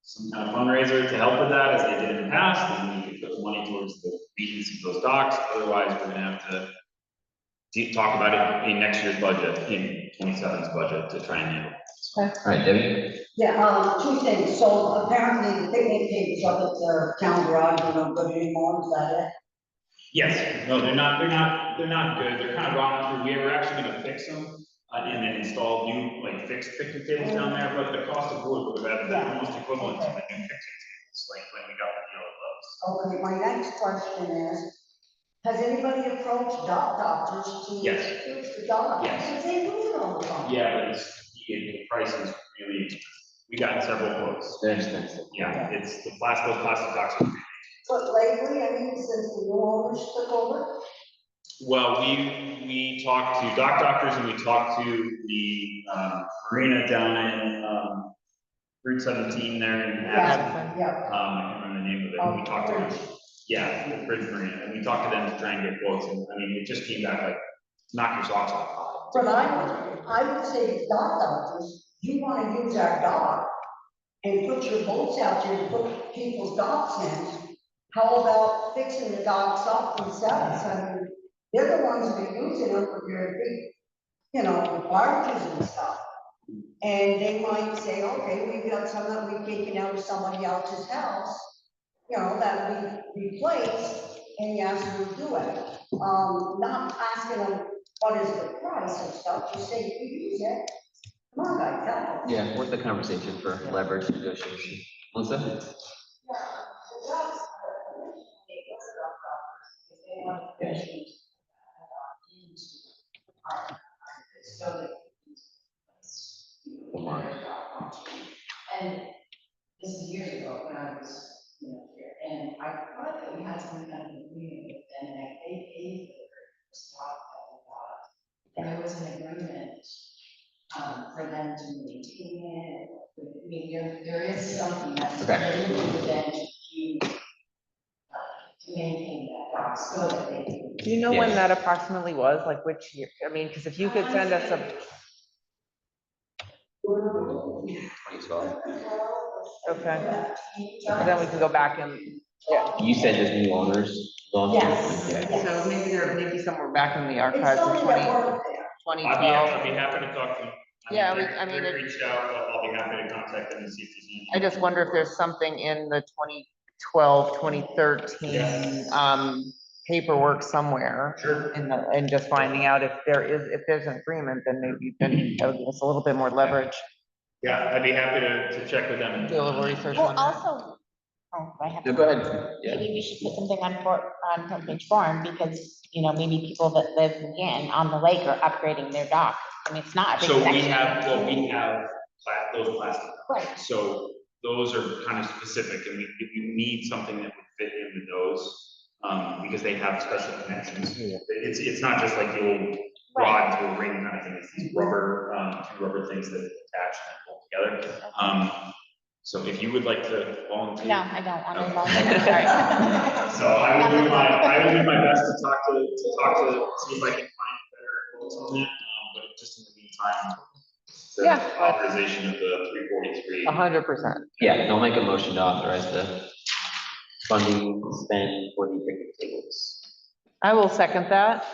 some kind of fundraiser to help with that, as they did in the past, and we could put money towards the maintenance of those docks. Otherwise, we're gonna have to talk about it in next year's budget, in 27's budget, to try and handle it. All right, Debbie? Yeah, two things. So apparently the picnic tables up at the town garage are no good anymore, is that it? Yes, no, they're not good, they're kind of rotten through. We were actually gonna fix them, and then install new, like, fixed picnic tables down there, but the cost of wood would have been almost equivalent to the new picnic tables, like, when we got the deal at Lowe's. Okay, my next question is, has anybody approached dog doctors to Yes. fix the dog? Yes. Because they lose it all the time. Yeah, but the price is really expensive. We got several quotes. They're expensive. Yeah, it's the plastic docks are. But lately, I mean, since the new owners took over, Well, we talked to dock doctors, and we talked to the marina down in Route 17 there in Addison. yeah. I can't remember the name of it. We talked to them. Yeah, the Bridge Marina, and we talked to them to try and get quotes, and I mean, it just came back like, knock your socks off. But I would say to dog doctors, you wanna use our dock and put your boats out there and put people's docks in. How about fixing the docks up themselves? I mean, they're the ones that are using them for their big, barges and stuff. And they might say, okay, we've got some that we've taken out of somebody else's house, that we replaced, and yes, we'll do it. Not asking them what is the price and stuff, just say you use it. Come on, guys, help us. Yeah, worth the conversation for leverage negotiation. Melissa? Yeah, the dogs are initially was dog doctors, because they want to finish into the park, so that. And this is years ago when I was, here, and I thought that we had some kind of agreement with them, that they paid for the stock that we bought. And there was an agreement, for them to maintain it. I mean, there is something that's Okay. agreement with them to maintain that dock so that they can. Do you know when Yes. that approximately was, like which year? I mean, because if you could send us a, 2012. okay, then we can go back and, You said there's new owners. Yes. Okay. so maybe there, maybe somewhere back in the It's archives of something that worked there. 2012. I'd be happy to talk to them. Yeah, They're- I mean, they're it- reached out, but I'll be happy to contact them and see if there's anything. I just wonder if there's something in the 2012, 2013, paperwork somewhere. Sure. And just finding out if there's an agreement, then maybe that would give us a little bit more leverage. Yeah, I'd be happy to check with them. Do a little research Well, on that. also, I have. No, go ahead. Yeah. Maybe we should put something on Front Page Farm, because, maybe people that live again on the lake are upgrading their dock. I mean, it's not a big So we section. have those plastic. Right. So those are kind of specific, and if you need something that would fit in with those, because they have special connections. It's not just like the old rod to a ring kind of thing, it's these rubber things that attach and pull together. So if you would like to volunteer. No, I don't want to volunteer, sorry. So I will do my best to talk to, see if I can find better quotes on that, but just in the meantime, the Yeah. authorization of the 343. 100%. Yeah, don't make a motion to authorize the funding spend for the picnic tables. I will second that.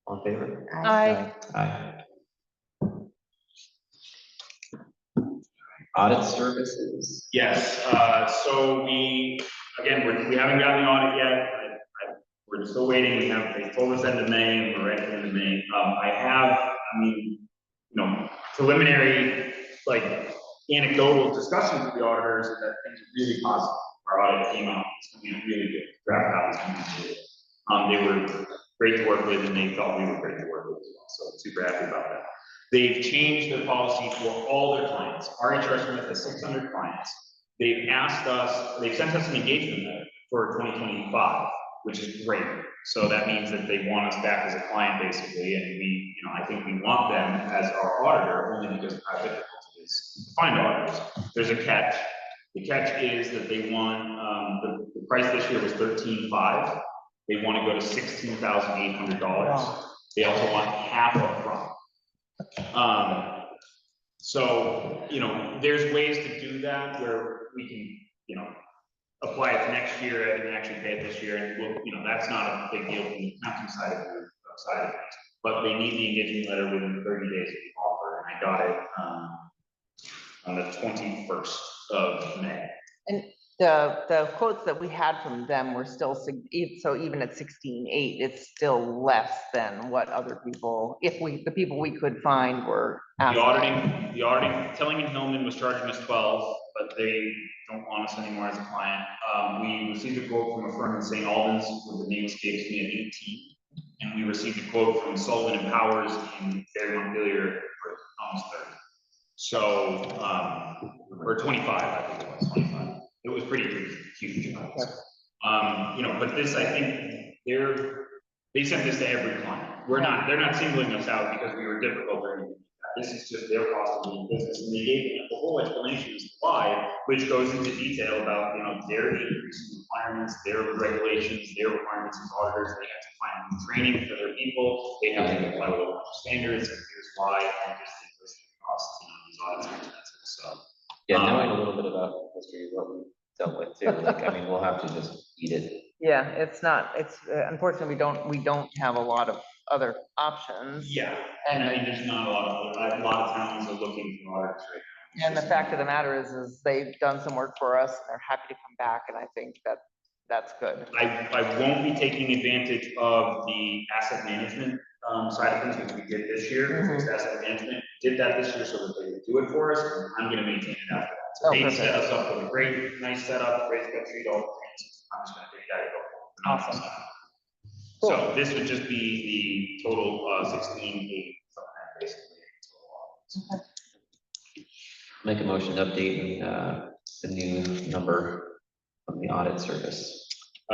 All in favor? I, Aye. Audit services. Yes, so we haven't gotten the audit yet. We're still waiting. They told us end of May, and we're right at the end of May. Preliminary, like, anecdotal discussions with the auditors that things are really positive. Our audit came out, it's gonna be really good. Draft copies coming in. They were great to work with, and they thought we were great to work with as well. So super happy about that. They've changed their policy for all their clients. Our HR Smith has 600 clients. They've sent us an engagement letter for 2025. which is great. So that means that they want us back as a client basically, and we, I think we want them as our auditor only because of how difficult it is to find auditors. There's a catch. The catch is that they want, the price this year was $13,500. They want to go to $16,800. They also want half up front. So, there's ways to do that where we can, apply it to next year and actually pay it this year, and we'll, that's not a big deal from the accounting side of things. But they need the engagement letter within 30 days of the offer, and I got it on the 21st of May. And the quotes that we had from them were still, so even at 16.8, it's still less than what other people, the people we could find were asking. The auditing, Telling and Hillman was charging us 12, but they don't want us anymore as a client. We received a quote from a firm in St. Albans, where the name escapes me, at 18. And we received a quote from Sullivan and Powers in Fairmont Montpelier for almost 30. So, or 25, I think it was 25. It was pretty huge. But this, I think they sent this to every client. They're not singling us out because we were difficult or anything like that. This is just their cost of doing business. And they gave the whole explanation as to why, which goes into detail about, their increasing requirements, their regulations, their requirements as auditors. They have to find new training for their people. They have to comply with a bunch of standards, and here's why. And just the costs, these audits are expensive. So. Yeah, knowing a little bit about history, what we dealt with too, we'll have to just eat it. Yeah, it's unfortunately, we don't have a lot of other options. Yeah, and there's not a lot of towns are looking for auditors right now. And the fact of the matter is they've done some work for us, and they're happy to come back, and I think that's good. I won't be taking advantage of the asset management side of things, which we did this year. Fixed asset management did that this year so that they would do it for us, and I'm going to maintain it after that. So they set us up with a great, nice setup, great spreadsheet, all the things. I'm just going to take that and go. Awesome. So this would just be the total 16,800 basically. Okay. Make a motion to update the new number from the audit service.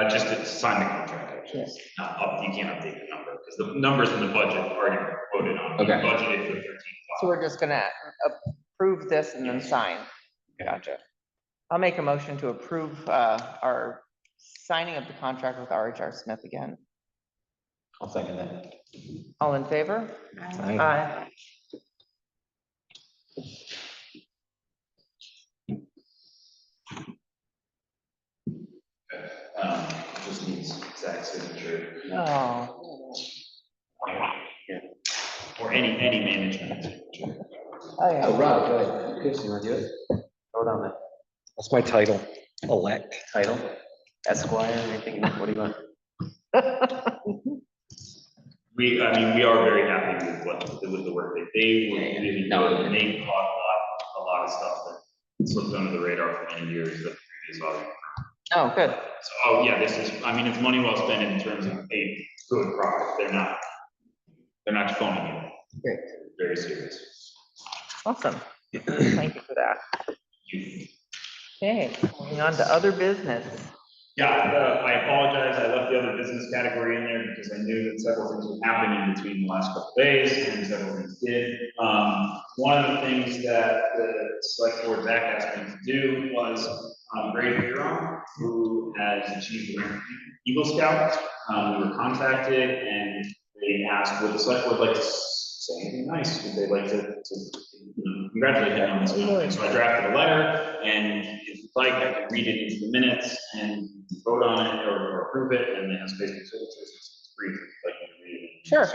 Just to sign the contract, actually. You can't update the number because the numbers in the budget are already quoted on. Okay. Budgeted for 13. So we're just gonna approve this and then sign. Gotcha. I'll make a motion to approve our signing of the contract with RHR Smith again. I'll second that. All in favor? Aye. Just needs exact signature. Oh. Yeah. Or any management signature. Oh, yeah. Oh, Rob, go ahead. Chris, you want to do it? Throw it on the That's my title, elect. title. Esquire, anything, what do you want? We are very happy with the work that they were really doing. They caught a lot of stuff that slipped under the radar for many years that the previous auditor. Oh, good. So, it's money well spent in terms of a good product. They're not phoning it. Great. Very serious. Awesome. Thank you for that. Okay, moving on to other business. Yeah, I apologize. I left the other business category in there because I knew that several things would happen in between the last couple of days, and several things did. One of the things that the select board Zach asked me to do was Greg Huron, who has achieved the rank of Eagle Scout. We were contacted and they asked, would the select board like to say anything nice? Would they like to congratulate him on this accomplishment? So I drafted a letter, and if you'd like, I can read it into the minutes and vote on it or approve it, and it has Facebook signatures. It's brief, if you'd like me to read it. Sure.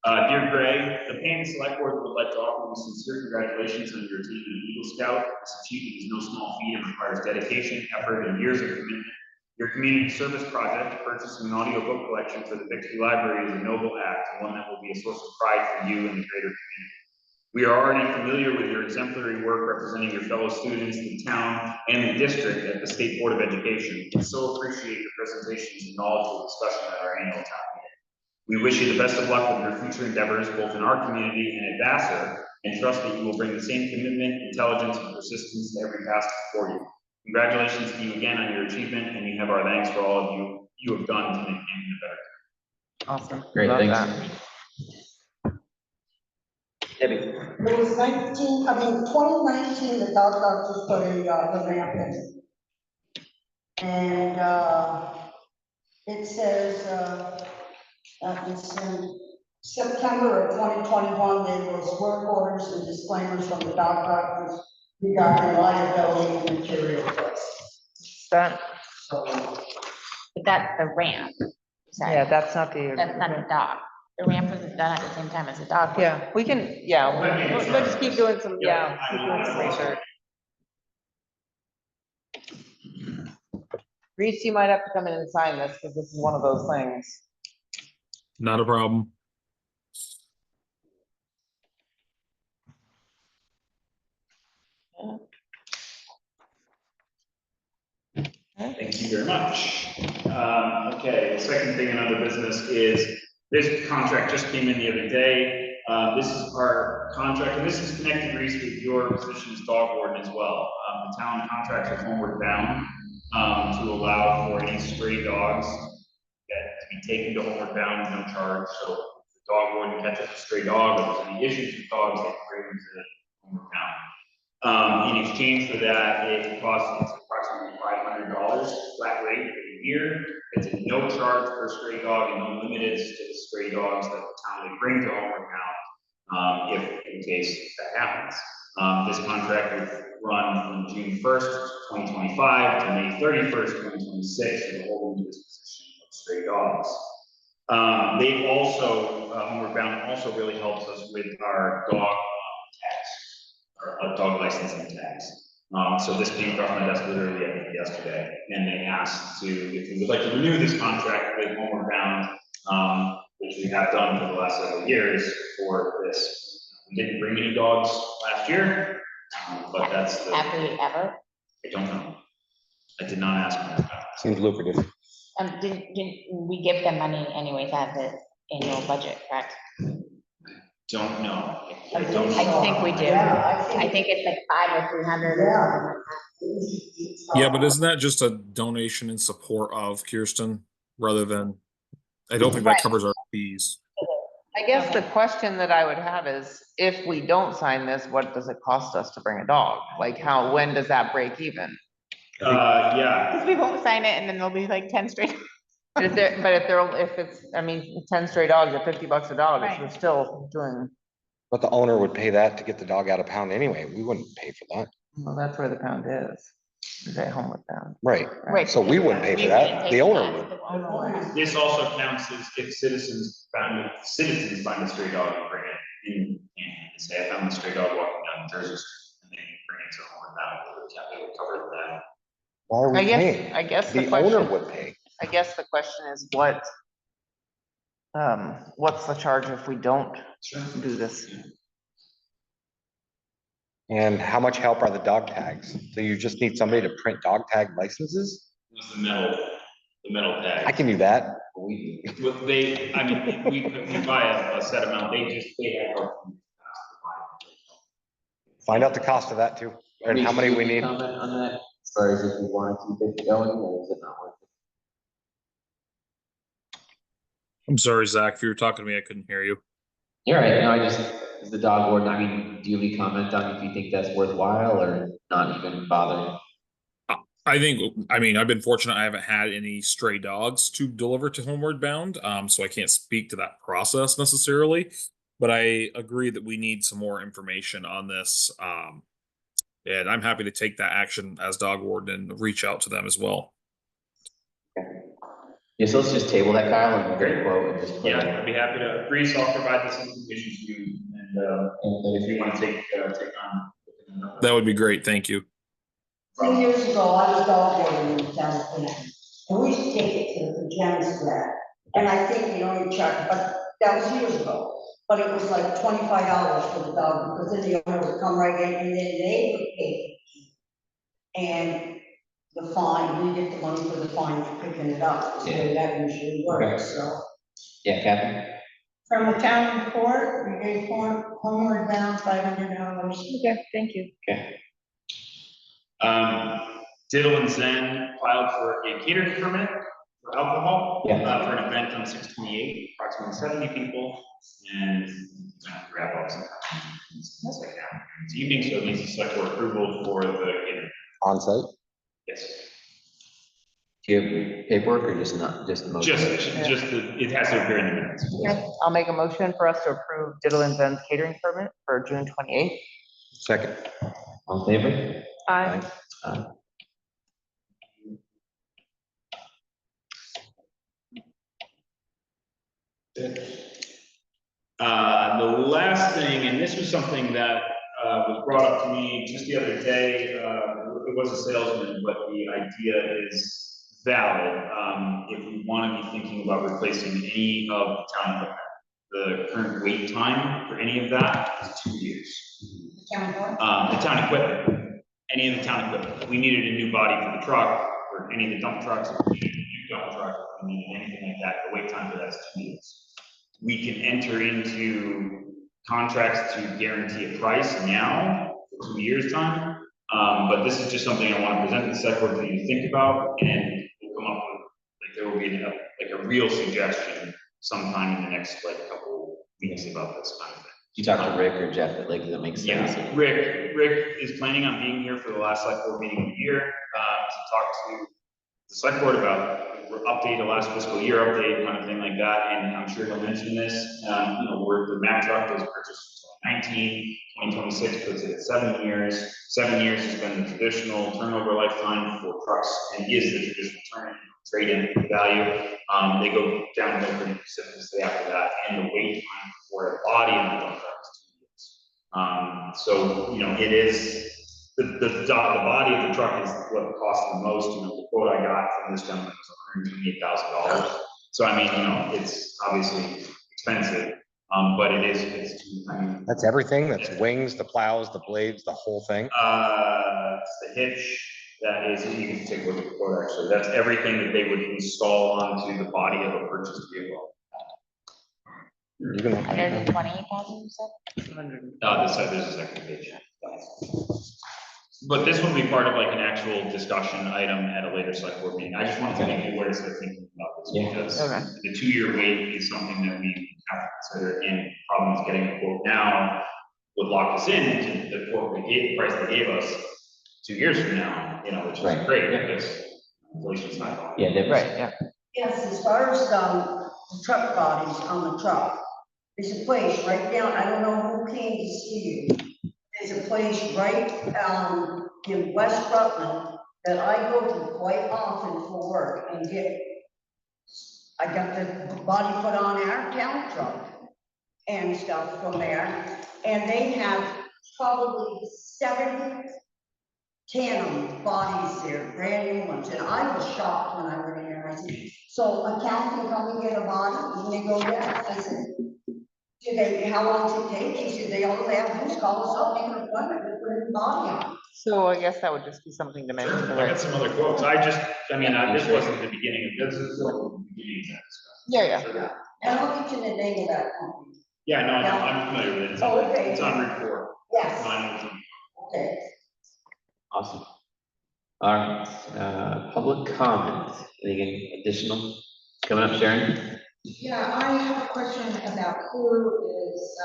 Dear Greg, the Paine Select Board would like to offer you sincere congratulations on your achievement of Eagle Scout. This achievement is no small feat and requires dedication, effort, and years of commitment. Your community service project, purchasing an audiobook collection for the Bixby Library, is a noble act, and one that will be a source of pride for you and the greater community. We are already familiar with your exemplary work representing your fellow students, the town, and the district at the State Board of Education. We so appreciate your presentations and knowledgeable discussion at our annual town meeting. We wish you the best of luck with your future endeavors, both in our community and at Vassar, and trust that you will bring the same commitment, intelligence, and persistence to every task before you. Congratulations to you again on your achievement, and you have our thanks for all of you you have done to make Camden a better. Awesome. Great, Love thanks. that. Debbie, It was 2019, the dog doctors put the ramp in. And, it says, it's in September of 2021, there was work orders and disclaimers from the dog doctors regarding liability and material risks. That, So, But that's the ramp. Sorry, yeah, that's not the. that's not the dog. The ramp wasn't done at the same time as the dog. was. Yeah, we can, yeah, we'll just keep doing some, yeah, keep doing some research. Reese, you might have to come in and sign this, because this is one of those things. Not a problem. Thank you very much. Okay, the second thing in other business is this contract just came in the other day. This is our contract, and this is connected, Reese, with your position as dog warden as well. The town contracts with Homeward Bound to allow for any stray dogs that to be taken to Homeward Bound at no charge. So if the dog warden catches a stray dog, or there's any issues with dogs, they can bring them to Homeward Bound. In exchange for that, it costs approximately $500 flat rate for the year. It's a no charge per stray dog and no limits to the stray dogs that the town may bring to Homeward Bound, if in case that happens. This contract would run from June 1st, 2025 to May 31st, 2026, and holding disposition of stray dogs. They also, Homeward Bound also really helps us with our dog tax, or dog licensing tax. So this came across my desk literally, I think, yesterday, and they asked to, if we would like to renew this contract with Homeward Bound, which we have done for the last several years for this. We didn't bring any dogs last year, but that's the. Have we ever? I don't know. I did not ask Homeward Bound. Seems lucrative. Didn't we give them money anyways out of the annual budget, correct? Don't know. I don't think know. I think we do. Yeah, I think it's like 500 or 300 or something like Yeah, but isn't that just a donation in support of Kirsten rather than, I don't think that Right. covers our fees. I guess the question that I would have is, if we don't sign this, what does it cost us to bring a dog? Like when does that break even? Yeah. Because we won't sign it and then there'll be like 10 straight. But if it's, I mean, 10 stray dogs at $50 a dog, Right. we're still doing, But the owner would pay that to get the dog out of pound anyway. We wouldn't pay for that. well, that's where the pound is at Homeward Bound. Right. Right. So we wouldn't pay for We that. wouldn't pay The for owner that. would. The owner would. This also counts as if citizens find a stray dog and bring it in, and say, I found a stray dog walking down Jersey Street, and they bring it to Homeward Bound, it would cover that. Why are we I guess paying? the The owner question, would pay. I guess the question is what's the charge if we don't do this? And how much help are the dog tags? So you just need somebody to print dog tag licenses? It's the metal tag. I can do that. Well, they, I mean, we buy a set amount, they have. Find out the cost of that too, and how many we need. Comment on that, as far as if we want to keep it going, or is it not worth it? I'm sorry, Zach, if you were talking to me, I couldn't hear you. You're right, no, as the dog warden, I mean, do you comment on if you think that's worthwhile or not even bothering? I mean, I've been fortunate. I haven't had any stray dogs to deliver to Homeward Bound, so I can't speak to that process necessarily. But I agree that we need some more information on this, and I'm happy to take that action as dog warden and reach out to them as well. Yeah, so let's just table that, Kyle, and get a quote and just. Yeah, I'd be happy to, Reese, I'll provide this information to you, and if you want to take on. That would be great. Thank you. 2 years ago, I was dog warden in the town of Canton, and we used to take it to the Gems grad. And I think the only charge, but that was years ago, but it was like $25 for the dog, because then the owner would come right in, and then they would pay. And the fine, we get the money for the fine for picking it up, is the way that usually works, so. Yeah, Kathy? From the town report, we gave Homeward Bound $500. Okay, thank you. Okay. Diddle and Zen filed for a catering permit for alcohol. Yeah. For an event on 6/28, approximately 70 people, and grab up some. It's evening, so it needs a select board approval for the catering. On site? Yes. Do you have paperwork or just not, just the motion? It has to appear in the minutes. Okay, I'll make a motion for us to approve Diddle and Ben's catering permit for June 28th. Second. All in favor? Aye. Aye. The last thing, and this was something that was brought up to me just the other day, it was a salesman, but the idea is valid. If we want to be thinking about replacing any of the town equipment, the current wait time for any of that is 2 years. Town board? The town equipment, any of the town equipment. If we needed a new body for the truck, or any of the dump trucks, if we needed a new dump truck, if we needed anything like that, the wait time for that is 2 years. We can enter into contracts to guarantee a price now for 2 years' time. But this is just something I want to present to the select board for you to think about, and we'll come up with, like, there will be a real suggestion sometime in the next, couple weeks about this kind of thing. You talk to Rick or Jeff, that does that make sense? Yeah, Rick is planning on being here for the last select board meeting of the year, to talk to the select board about update, the last fiscal year update, kind of thing like that, and I'm sure he'll mention this. Where the Mack truck was purchased in 2026 puts it at 7 years. 7 years has been the traditional turnover lifetime for trucks, and is the traditional trade-in value. They go downhill pretty precipitously after that, and the wait time for a body in the dump truck is 2 years. So it is. The body of the truck is what costs the most. The quote I got from this gentleman was $128,000. So I mean, it's obviously expensive, but it's That's everything? That's wings, the plows, the blades, the whole thing? it's the hitch. That is, you can take a look at the quote actually. That's everything that they would install onto the body of a purchased vehicle. You're gonna- 128,000, you said? There's a second page. But this will be part of an actual discussion item at a later select board meeting. I just wanted to make you aware that they're thinking about this, because Okay. the 2-year wait is something that we have to consider, and problem is getting a quote now would lock us in to the quote the price they gave us 2 years from now, which is Right. great, because inflation's not going. Yeah, they're Right, yeah. Yes, as far as the truck bodies on the truck, there's a place right down, I don't know who came to see you. There's a place right in West Rutland that I go to quite often for work and I got the body put on our town truck and stuff from there. And they have probably 7 tandem bodies there, brand new ones. And I was shocked when I went in there. I said, so a town can come and get a body? And they go, yeah. I said, how long does it take? He said, they all they have to do is call us up, make an appointment, and put a body on. So I guess that would just be something to mention. Sure, I got some other quotes. This wasn't the beginning of this, is the beginning of that. Yeah. And I'll get you the name of that company. Yeah, no, I'm familiar with it. Oh, okay. It's on Route 4. Yes, No, I know what you mean. okay. Awesome. All right, public comment, anything additional coming up, Sharon? Yeah, I have a question about who is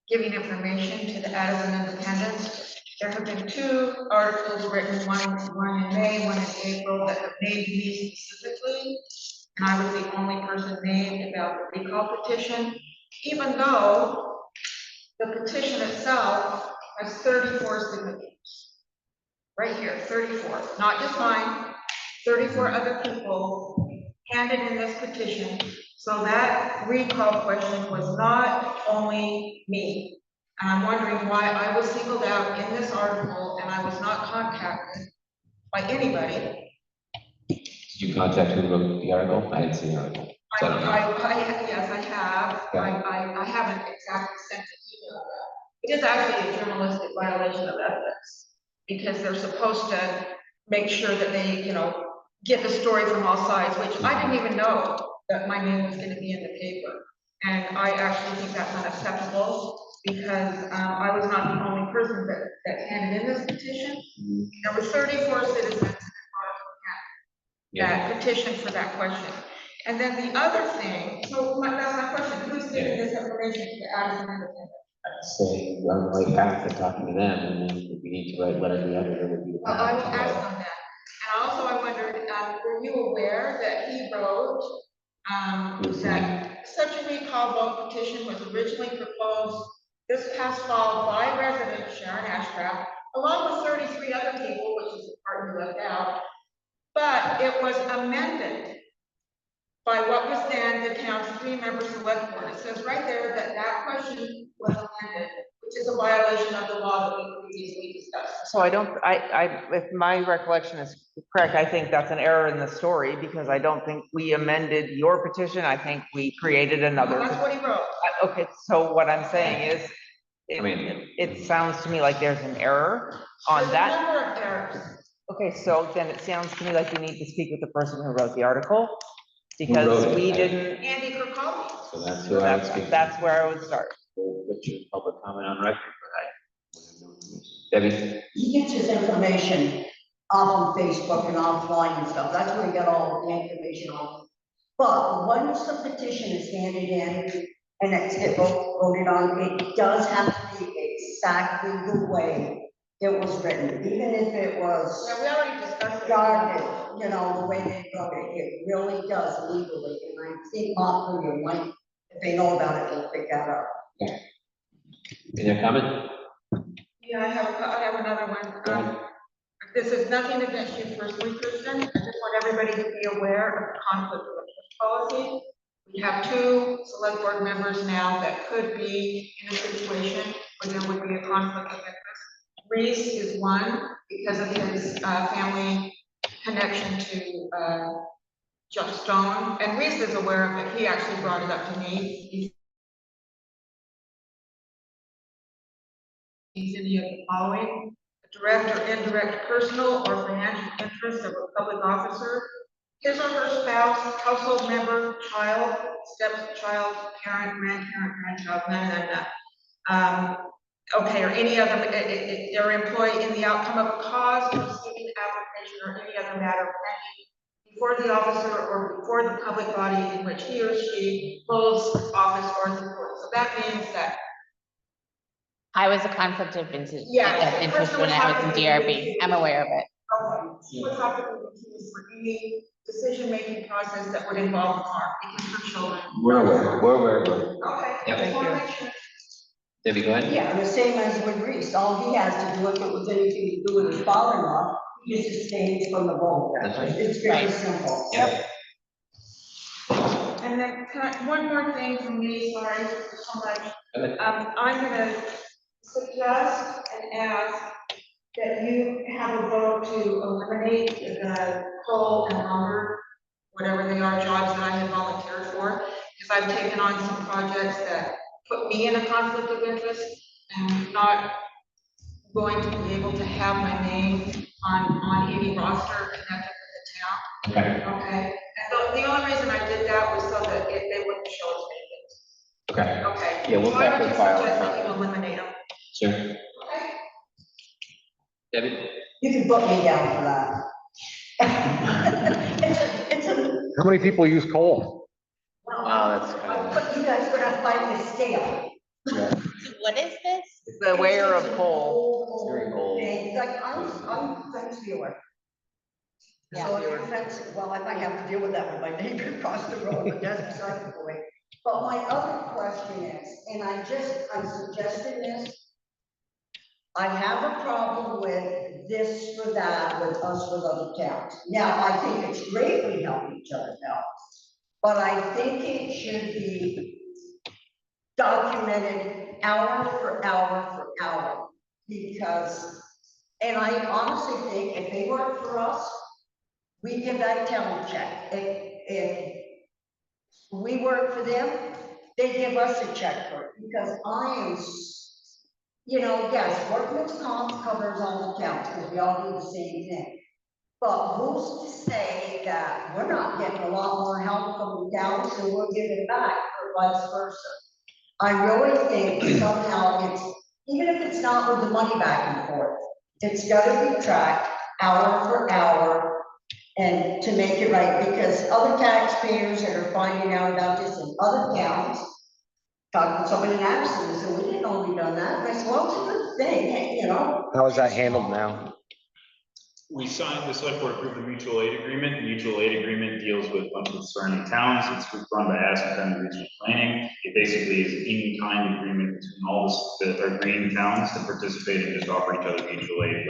giving information to the Addison Independent. There have been 2 articles written, one in May, one in April, that have named me specifically. And I was the only person named about the recall petition, even though the petition itself has 34 signatures. Right here, 34, not just mine, 34 other people handed in this petition. So that recall question was not only me. And I'm wondering why I was singled out in this article and I was not contacted by anybody. Did you contact who wrote the article? I didn't see the article. So I don't know. Yes, I have. I haven't exactly sent an email. It is actually a journalistic violation of ethics, because they're supposed to make sure that they, get the story from all sides, which I didn't even know that my name was going to be in the paper. And I actually think that's unacceptable, because I was not the only person that handed in this petition. There were 34 citizens in Arlington County. that petition for that question. And then the other thing, that's my question, who's giving this information to Addison Independent? Say, run the right path and talking to them, and then if we need to write letter to the editor, would be the Well, I will path to ask go. them that. And also I wondered, were you aware that he wrote, that such a recall vote petition was originally proposed this past fall by resident Sharon Ashcraft, along with 33 other people, which is the part we left out, but it was amended by what was then the town's 3-member select board. It says right there that that question was amended, which is a violation of the law that we previously discussed. So I don't, if my recollection is correct, I think that's an error in the story, because I don't think we amended your petition. I think we created another. That's what he wrote. Okay, so what I'm saying is, I mean- it sounds to me like there's an error on There's a that. number of errors. Okay, so then it sounds to me like we need to speak with the person who wrote the article, wrote because it? we didn't, Andy Kirkcaldy. So that's who I would speak to. that's where I would start. We'll put your public comment on record for that. Debbie? He gets his information off on Facebook and offline and stuff. That's where he got all the information on. But once the petition is handed in and it's voted on, it does have to be exactly the way it was written, even if it was Yeah, we already discussed it. guarded, the way they wrote it. It really does legally. And I think Montpelier might, if they know about it, they'll pick that up. Any other comment? Yeah, I have another one. Go ahead. This is nothing against you personally, Kristen. I just want everybody to be aware of the conflict of interest policy. We have 2 select board members now that could be in a situation where there would be a conflict of interest. Reese is one because of his family connection to Jeff Stone, and Reese is aware of it. He actually brought it up to me. He's any of the following: direct or indirect personal or financial interest of a public officer, his or her spouse, household member, child, stepchild, parent, grandchild, none of that. Okay, or any other, or employee in the outcome of a cause, proceeding, application, or any other matter pending before the officer or before the public body in which he or she holds office or authority. So that means that. I was a conflict of interest Yeah, when I was in DRB. I'm aware of it. She would have to be accused for any decision-making process that would involve harm, because her children. We're aware. Okay. Yeah, just wanna thank make sure. Debbie, go ahead. Yeah, and the same as with Reese, all he has to do, if it was anything to do with his father-in-law, he just abstains from the vote. That's right. It's very Right. simple. Yep. And then, one more thing from me, sorry for so much. Go ahead. I'm gonna suggest and ask that you have a vote to eliminate the coal and lumber, whatever they are, jobs that I have volunteered for, because I've taken on some projects that put me in a conflict of interest, and I'm not going to be able to have my name on any roster connected with the town. Okay. Okay, and the only reason I did that was so that they wouldn't show as vacant. Okay. Okay. Yeah, we'll So I would definitely just file suggest that. that you eliminate them. Sure. Okay. Debbie? You can put me down for that. It's a, How many people use coal? Wow, that's kind of. but you guys gotta find the scale. What is this? The wear of It's an coal. old Very old. thing. Like, I'm fence viewer. So if fence, well, I might have to deal with that with my neighbor across the road, but that's beside the point. But my other question is, and I'm suggesting this. I have a problem with this for that with us with other towns. Now, I think it's great we help each other out, but I think it should be documented hour for hour for hour, because, and I honestly think if they work for us, we give that town a check. If we work for them, they give us a check for it, because I am, yes, workman's comp covers all the towns, because we all do the same thing. But who's to say that we're not getting a lot more help from the town, so we'll give it back, or vice versa? I really think somehow even if it's not with the money back and forth, it's gotta be tracked hour for hour. And to make it right, because other taxpayers that are finding out about this in other towns, talked to somebody in Addison, and said, we didn't know we done that. And I said, well, it's a good thing, you know? How is that handled now? We signed, the select board approved the mutual aid agreement. The mutual aid agreement deals with a bunch of surrounding towns. It's run by Addison County Regional Planning. It basically is an in-kind agreement between all the agreeing towns to participate and just offer each other mutual aid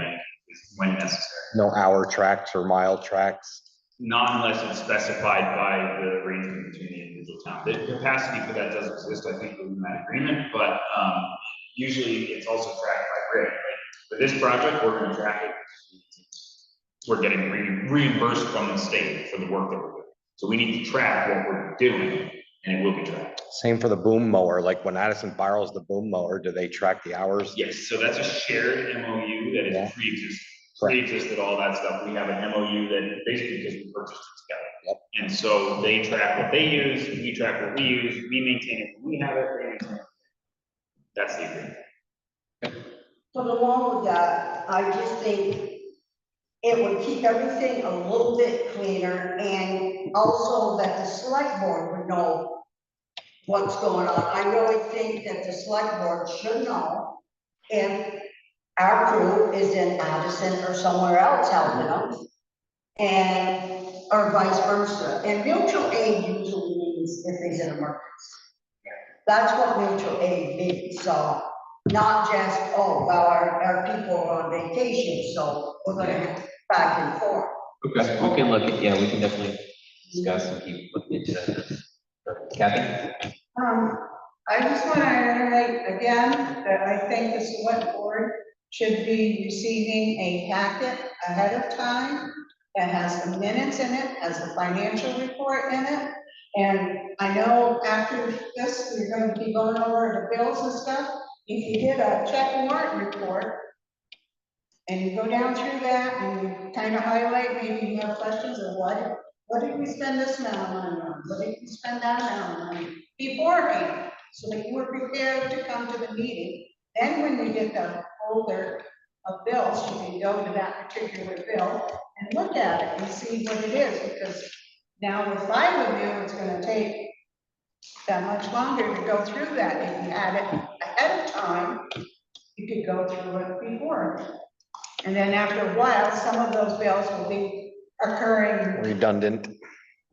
when necessary. No hour tracks or mile tracks? Not unless it's specified by the arrangement between the individual towns. The capacity for that does exist, I think, within that agreement, but usually it's also tracked by grade. Like, for this project, we're gonna track it. We're getting reimbursed from the state for the work that we're doing. So we need to track what we're doing, and it will be tracked. Same for the boom mower, like when Addison borrows the boom mower, do they track the hours? Yes, so that's a shared MOU that Yeah. is pre-existed, all that stuff. We have an MOU that basically because we purchased it together. Yep. And so they track what they use, we track what we use, we maintain it when we have it, they maintain it. That's the agreement. But along with that, I just think it would keep everything a little bit cleaner, and also that the select board would know what's going on. I really think that the select board should know if our crew is in Addison or somewhere else helping them, and, or vice versa. And mutual aid usually means if there's an emergency. That's what mutual aid means, so not just, oh, well, our people are on vacation, so we're gonna back and forth. Okay, we can look at, yeah, we can definitely discuss and keep looking into that. Kathy? I just want to reiterate again that I think the select board should be receiving a packet ahead of time that has the minutes in it, has the financial report in it. And I know after this, we're going to be going over the bills and stuff. If you did a check warrant report and you go down through that and you kind of highlight, maybe you have questions of what did we spend this amount of money on? What did we spend that amount of money beforehand? So that you were prepared to come to the meeting. Then when you get the folder of bills, you can go to that particular bill and look at it and see what it is, because now with 5 of you, it's gonna take that much longer to go through that. If you had it ahead of time, you could go through it before. And then after a while, some of those bills will be occurring. Redundant.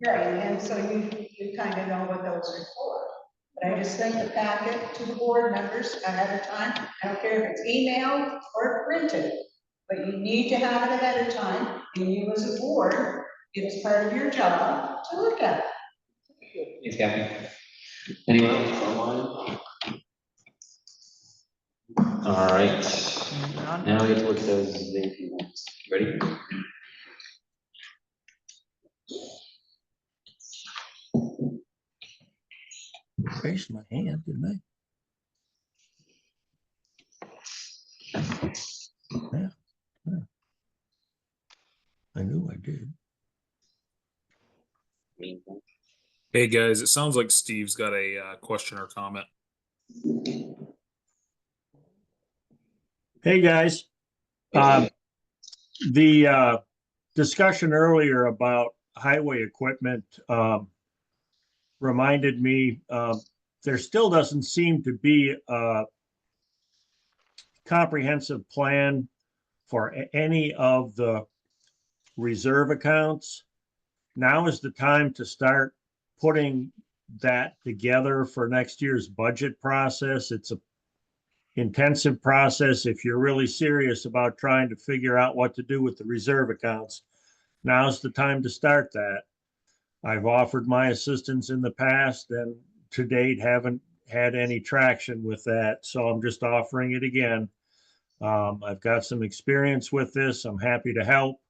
Right, and so you kind of know what those are for. But I just think the packet to the board members ahead of time, I don't care if it's emailed or printed, but you need to have it ahead of time, and you as a board, it's part of your job to look at it. Thanks, Kathy. Anyone else online? All right, now we get to look at those vacant ones. Ready? Raised my hand, didn't I? Yeah, yeah. I knew I did. Hey, guys, it sounds like Steve's got a question or comment. Hey, guys. The discussion earlier about highway equipment reminded me there still doesn't seem to be a comprehensive plan for any of the reserve accounts. Now is the time to start putting that together for next year's budget process. It's a intensive process if you're really serious about trying to figure out what to do with the reserve accounts. Now's the time to start that. I've offered my assistance in the past and to date haven't had any traction with that, so I'm just offering it again. I've got some experience with this. I'm happy to help.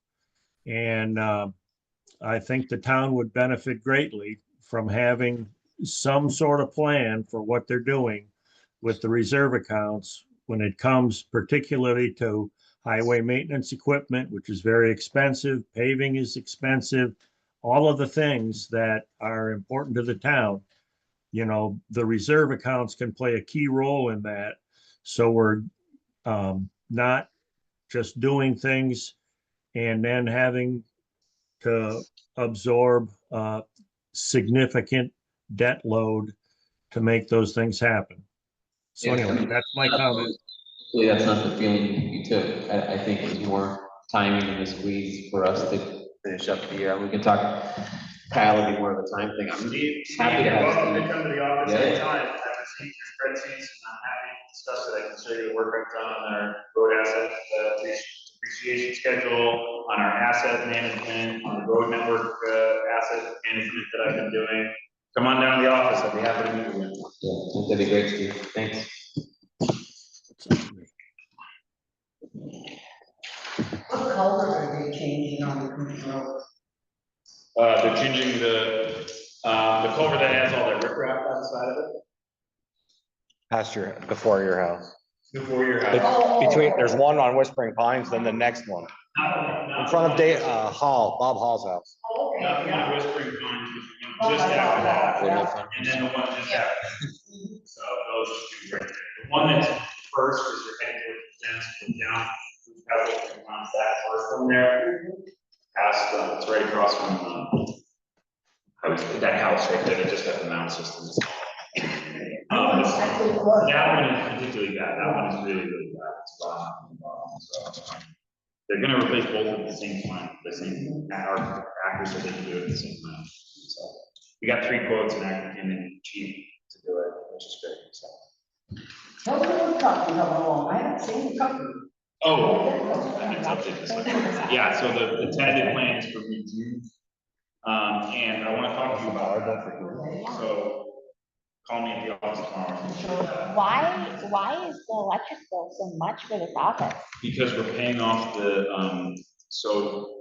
And I think the town would benefit greatly from having some sort of plan for what they're doing with the reserve accounts when it comes particularly to highway maintenance equipment, which is very expensive, paving is expensive, all of the things that are important to the town. You know, the reserve accounts can play a key role in that. So we're not just doing things and then having to absorb significant debt load to make those things happen. So anyway, that's my comment. Hopefully that's not the feeling you took. I think it was more timing and a squeeze for us to finish up the year. And we can talk, Kyle will be more of a time thing. I'm happy to have Welcome to Steve. come to the office Yeah. anytime. I've received your spreadsheets and I'm happy to discuss it. I can show you the work I've done on our road asset depreciation schedule, on our asset management, on the road network asset management that I've been doing. Come on down to the office. I'd be happy to meet with you. Yeah, that'd be great, Steve. Thanks. What color are they changing on the control? They're changing the culvert that has all that riprap outside of it, Pasture before your house. before your But house. between, there's one on Whispering Pines, then the next one, in front of Bob Hall's house. Not Whispering Pines, just after that, and then the one just after. So those two right there. The one that's first is your heading towards the fence, go down, has Whispering Pines, that first one there. Past, it's right across from, that house right there, that just got the mound system. That one is particularly bad, that one is really, really bad. It's rotten on the bottom, so. They're gonna replace both at the same time, the same, our actors so they can do it at the same time. So we got 3 quotes and actor came in cheap to do it, which is great, so. Tell me what company come along, I haven't seen the company. Oh, I need to update this. Yeah, so the tentative plan is for mid-June. And I wanna talk to you about that. So call me at the office tomorrow. Why is the electric bill so much for this office? Because we're paying off the, so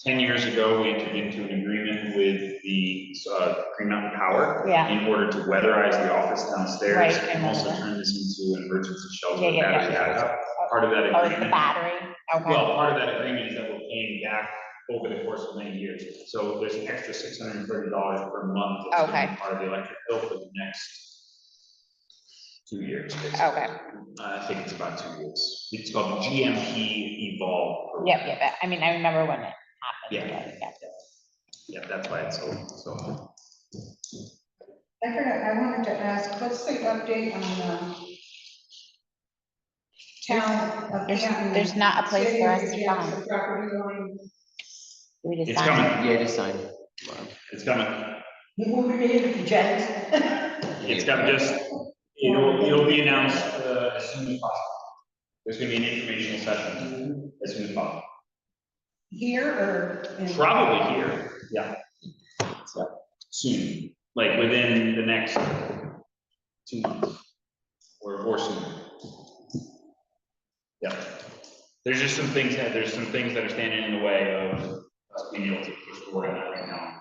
10 years ago, we entered into an agreement with the Green Mountain Power. Yeah. In order to weatherize the office downstairs Right, and I also remember. turn this into an emergency shelter. Yeah, yeah, battery yeah. backup. Part of that Oh, it's the agreement. battery, okay. Well, part of that agreement is that we're paying back over the course of many years. So there's an extra $630 per month. That's gonna be Okay. part of the electric bill for the next 2 years. basically. Okay. I think it's about 2 years. It's called GMP Evolve. program. Yep, I mean, I remember when it happened. Yeah. Yeah. Yeah, that's why it's so. I forgot, I wanted to ask, what's the update on, town of Canton? There's not a place City for of us to Jansen sign. property line? We just It's signed. coming. Yeah, just sign. It's coming. You moving it to Jansen? It's coming, it'll be announced as soon as possible. There's gonna be an informational session as soon as possible. Here or? in- Probably here, yeah. So, soon, like within the next 2 months, or soon. Yeah, there's just some things that are standing in the way of us being able to push forward on that right now.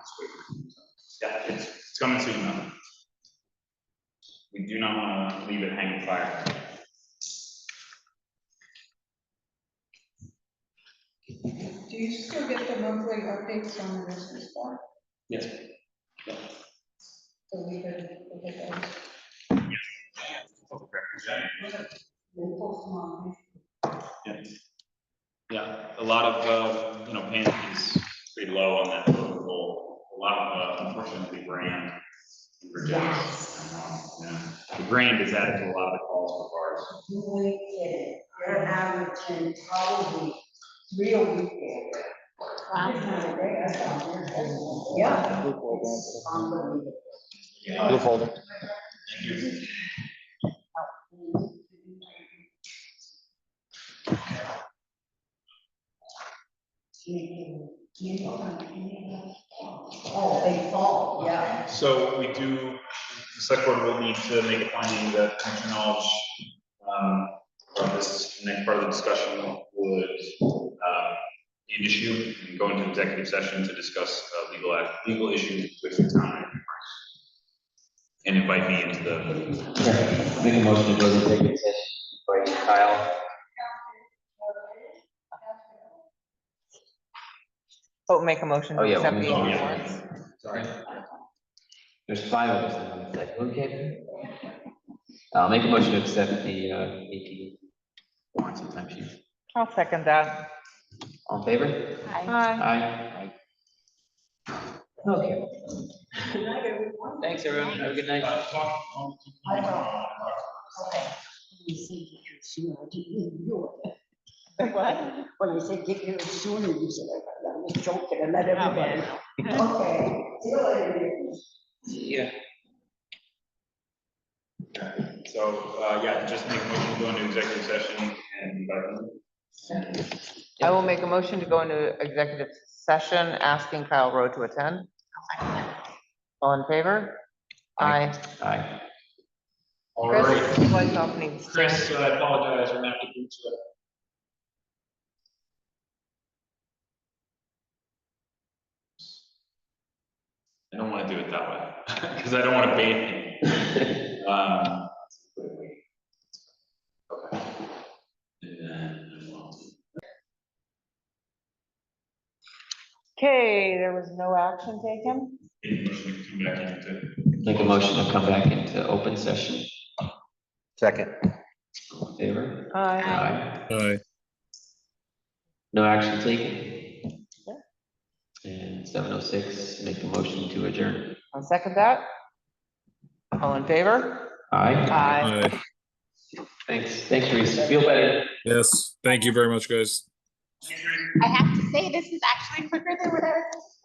Yeah, it's coming soon enough. We do not want to leave it hanging fire. Do you still get the monthly updates on the business part? Yes. So we could look at those. We'll post them on. Yeah, a lot of, payment is pretty low on that goal. A lot of, unfortunately, brand. Yes. Yeah, the brand is added to a lot of the calls for cars. We get it. You're averaging probably 3 a week. Wow. Yeah. It's unbelievable. Blue folder. Thank you. Oh, they fall, yeah. So we do, the select board will need to make a finding that commission knowledge, of this next part of the discussion would, be an issue and go into executive session to discuss, legal issues with the town. And invite me into the, Make a motion to go to executive session, by Kyle. Oh, make a motion to Oh, yeah, accept we the moved on. warrants. sorry. There's 5 of us, and it's like, okay. I'll make a motion to accept the AP warrants and time sheets. I'll second that. All in favor? Hi. Hi. Aye. Okay. Good night, everyone. Thanks, everyone. Have a good night. I know. Okay. You see, soon, I didn't do it. What? When you said get here sooner, you said, I was joking and let Oh, everybody. yeah. Okay, see you later. Yeah. So, yeah, just make a motion to go into executive session and. I will make a motion to go into executive session, asking Kyle Rowe to attend. All in favor? Aye. Aye. All Chris, right, would you like opening Chris, statement? I apologize, we're gonna have to do to it. I don't wanna do it that way, because I don't wanna bait him. Okay. And then, well, Okay, there was no action taken. make a motion to come back into. Make a motion to come back into open session. Second. All in favor? Aye. Aye. No action taken. And 7:06, make a motion to adjourn. I'll second that. All in favor? Aye. Aye. Thanks, Reese. Feel better. Yes, thank you very much, guys. I have to say, this is actually quicker than what I was